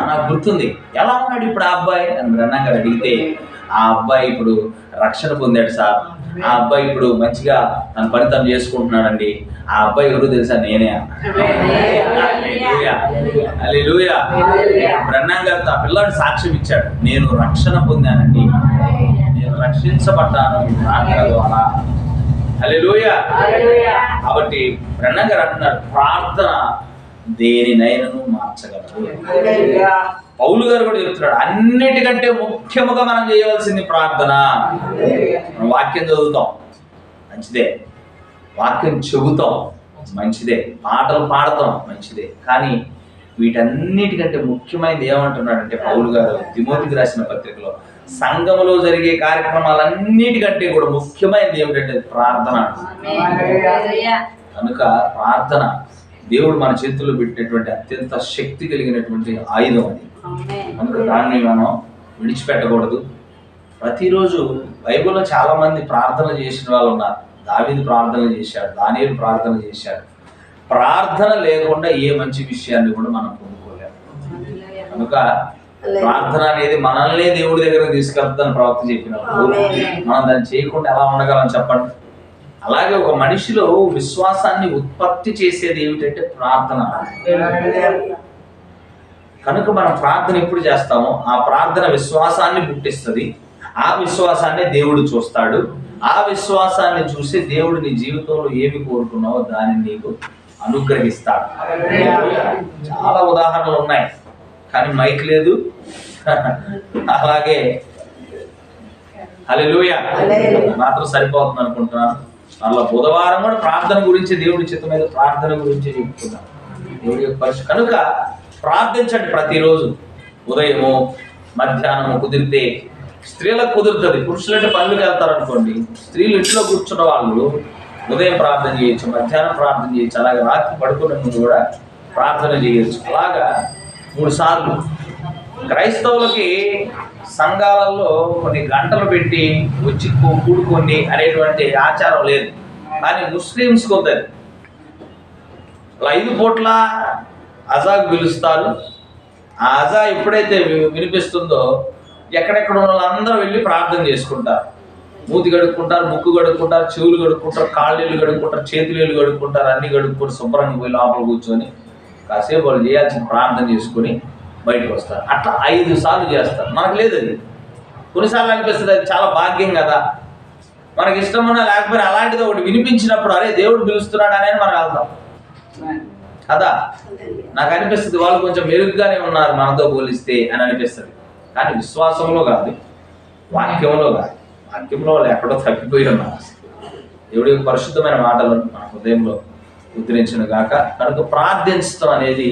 నాకు గుర్తుంది. ఎలా ఉన్నాడు ఇప్పుడు ఆ అబ్బాయి అని బ్రహ్మం గారు అడిగితే, ఆ అబ్బాయి ఇప్పుడు రక్షణ పొందాడు సార్, ఆ అబ్బాయి ఇప్పుడు మంచిగా తన పని తను చేసుకుంటున్నాడండి. ఆ అబ్బాయి ఎవరు తెలుసా? నేనే అన్నా. హల్లెలూయా. బ్రహ్మం గారితో ఆ పిల్లాడు సాక్ష్యం ఇచ్చాడు, నేను రక్షణ పొందానండి, నేను రక్షించబడ్డాను ప్రార్థన ద్వారా. హల్లెలూయా. కాబట్టి బ్రహ్మం గారు అంటున్నారు, ప్రార్థన దేనినైనను మార్చగలదు. పౌలు గారు కూడా చెప్తున్నాడు, అన్నిటికంటే ముఖ్యముగా మనం చేయవలసింది ప్రార్థన. మనం వాక్యం చదువుతాం, మంచిదే, వాక్యం చెబుతాం, మంచిదే, పాటలు పాడతాం, మంచిదే, కానీ వీటన్నిటికంటే ముఖ్యమైనది ఏమంటున్నాడంటే పౌలు గారు తిమోతికి రాసిన పత్రికలో, సంఘములో జరిగే కార్యక్రమాలన్నిటికంటే కూడా ముఖ్యమైనది ఏమిటంటే ప్రార్థన. కనుక ప్రార్థన దేవుడు మన చేతుల్లో పెట్టినటువంటి అత్యంత శక్తి కలిగినటువంటి ఆయుధం అది. కనుక దాన్ని మనం విడిచిపెట్టకూడదు. ప్రతిరోజు బైబిల్లో చాలా మంది ప్రార్థన చేసిన వాళ్ళు ఉన్నారు. దావీదు ప్రార్థన చేశాడు, దానియేలు ప్రార్థన చేశాడు. ప్రార్థన లేకుండా ఏ మంచి విషయాన్ని కూడా మనం పొందుకోలేము. కనుక ప్రార్థన అనేది మనల్ని దేవుడి దగ్గరకు తీసుకెళ్తుందని ప్రవక్త చెప్పినప్పుడు మనం దాన్ని చేయకుండా ఎలా ఉండగలం చెప్పండి. అలాగే ఒక మనిషిలో విశ్వాసాన్ని ఉత్పత్తి చేసేది ఏమిటంటే ప్రార్థన. కనుక మనం ప్రార్థన ఎప్పుడు చేస్తామో ఆ ప్రార్థన విశ్వాసాన్ని పుట్టిస్తుంది. ఆ విశ్వాసాన్ని దేవుడు చూస్తాడు. ఆ విశ్వాసాన్ని చూసి దేవుడు నీ జీవితంలో ఏమి కోరుకున్నావో దానిని నీకు అనుగ్రహిస్తాడు. చాలా ఉదాహరణలు ఉన్నాయి, కానీ మైక్ లేదు. అలాగే హల్లెలూయా మాత్రం సరిపోతుంది అనుకుంటున్నాను. అలా బుధవారం కూడా ప్రార్థన గురించి, దేవుడి చిత్తం మీద ప్రార్థన గురించి చెప్పుకున్నాం. దేవుడి యొక్క పరిస్థితి కనుక ప్రార్థించండి ప్రతిరోజు. ఉదయము మధ్యాహ్నము కుదిరితే, స్త్రీలకు కుదురుతుంది. పురుషులంటే పనులకు వెళ్తారు అనుకోండి, స్త్రీలు ఇంట్లో కూర్చున్న వాళ్ళు ఉదయం ప్రార్థన చేయొచ్చు, మధ్యాహ్నం ప్రార్థన చేయొచ్చు, అలాగే రాత్రి పడుకునే ముందు కూడా ప్రార్థన చేయొచ్చు. అలాగా 3 సార్లు. క్రైస్తవులకి సంఘాలలో కొన్ని గంటలు పెట్టి వచ్చి కూడుకోండి అనేటువంటి ఆచారం లేదు, కానీ ముస్లిమ్స్కి వద్దని 5 పూట్ల అజాకు పిలుస్తారు. ఆ అజా ఎప్పుడైతే వినిపిస్తుందో ఎక్కడెక్కడ ఉన్న వాళ్ళందరూ వెళ్ళి ప్రార్థన చేసుకుంటారు. మూతి కడుక్కుంటారు, ముక్కు కడుక్కుంటారు, చెవులు కడుక్కుంటారు, కాళ్ళేళ్ళు కడుక్కుంటారు, చేతులేళ్ళు కడుక్కుంటారు, అన్ని కడుక్కొని శుభ్రంగా పోయి లోపల కూర్చొని కాసేపు వాళ్ళు చేయాల్సిన ప్రార్థన చేసుకుని బయటకు వస్తారు. అట్లా 5 సార్లు చేస్తారు. మనకు లేదు అది. కొన్నిసార్లు అనిపిస్తుంది అది చాలా భాగ్యం కదా, మనకి ఇష్టం ఉన్నా లేకపోయినా అలాంటిది ఒకటి వినిపించినప్పుడు అరే దేవుడు పిలుస్తున్నాడు అనేది మనం వెళ్తాం కదా. నాకు అనిపిస్తుంది వాళ్ళు కొంచెం మెరుగ్గానే ఉన్నారు మనతో పోలిస్తే అని అనిపిస్తుంది. కానీ విశ్వాసంలో కాదు, వాక్యంలో కాదు. వాక్యంలో వాళ్ళు ఎక్కడో తప్పిపోయి ఉన్నారు. దేవుడి యొక్క పరిశుద్ధమైన మాటలను మన హృదయంలో ఉద్ధరించిన గాక. కనుక ప్రార్థించడం అనేది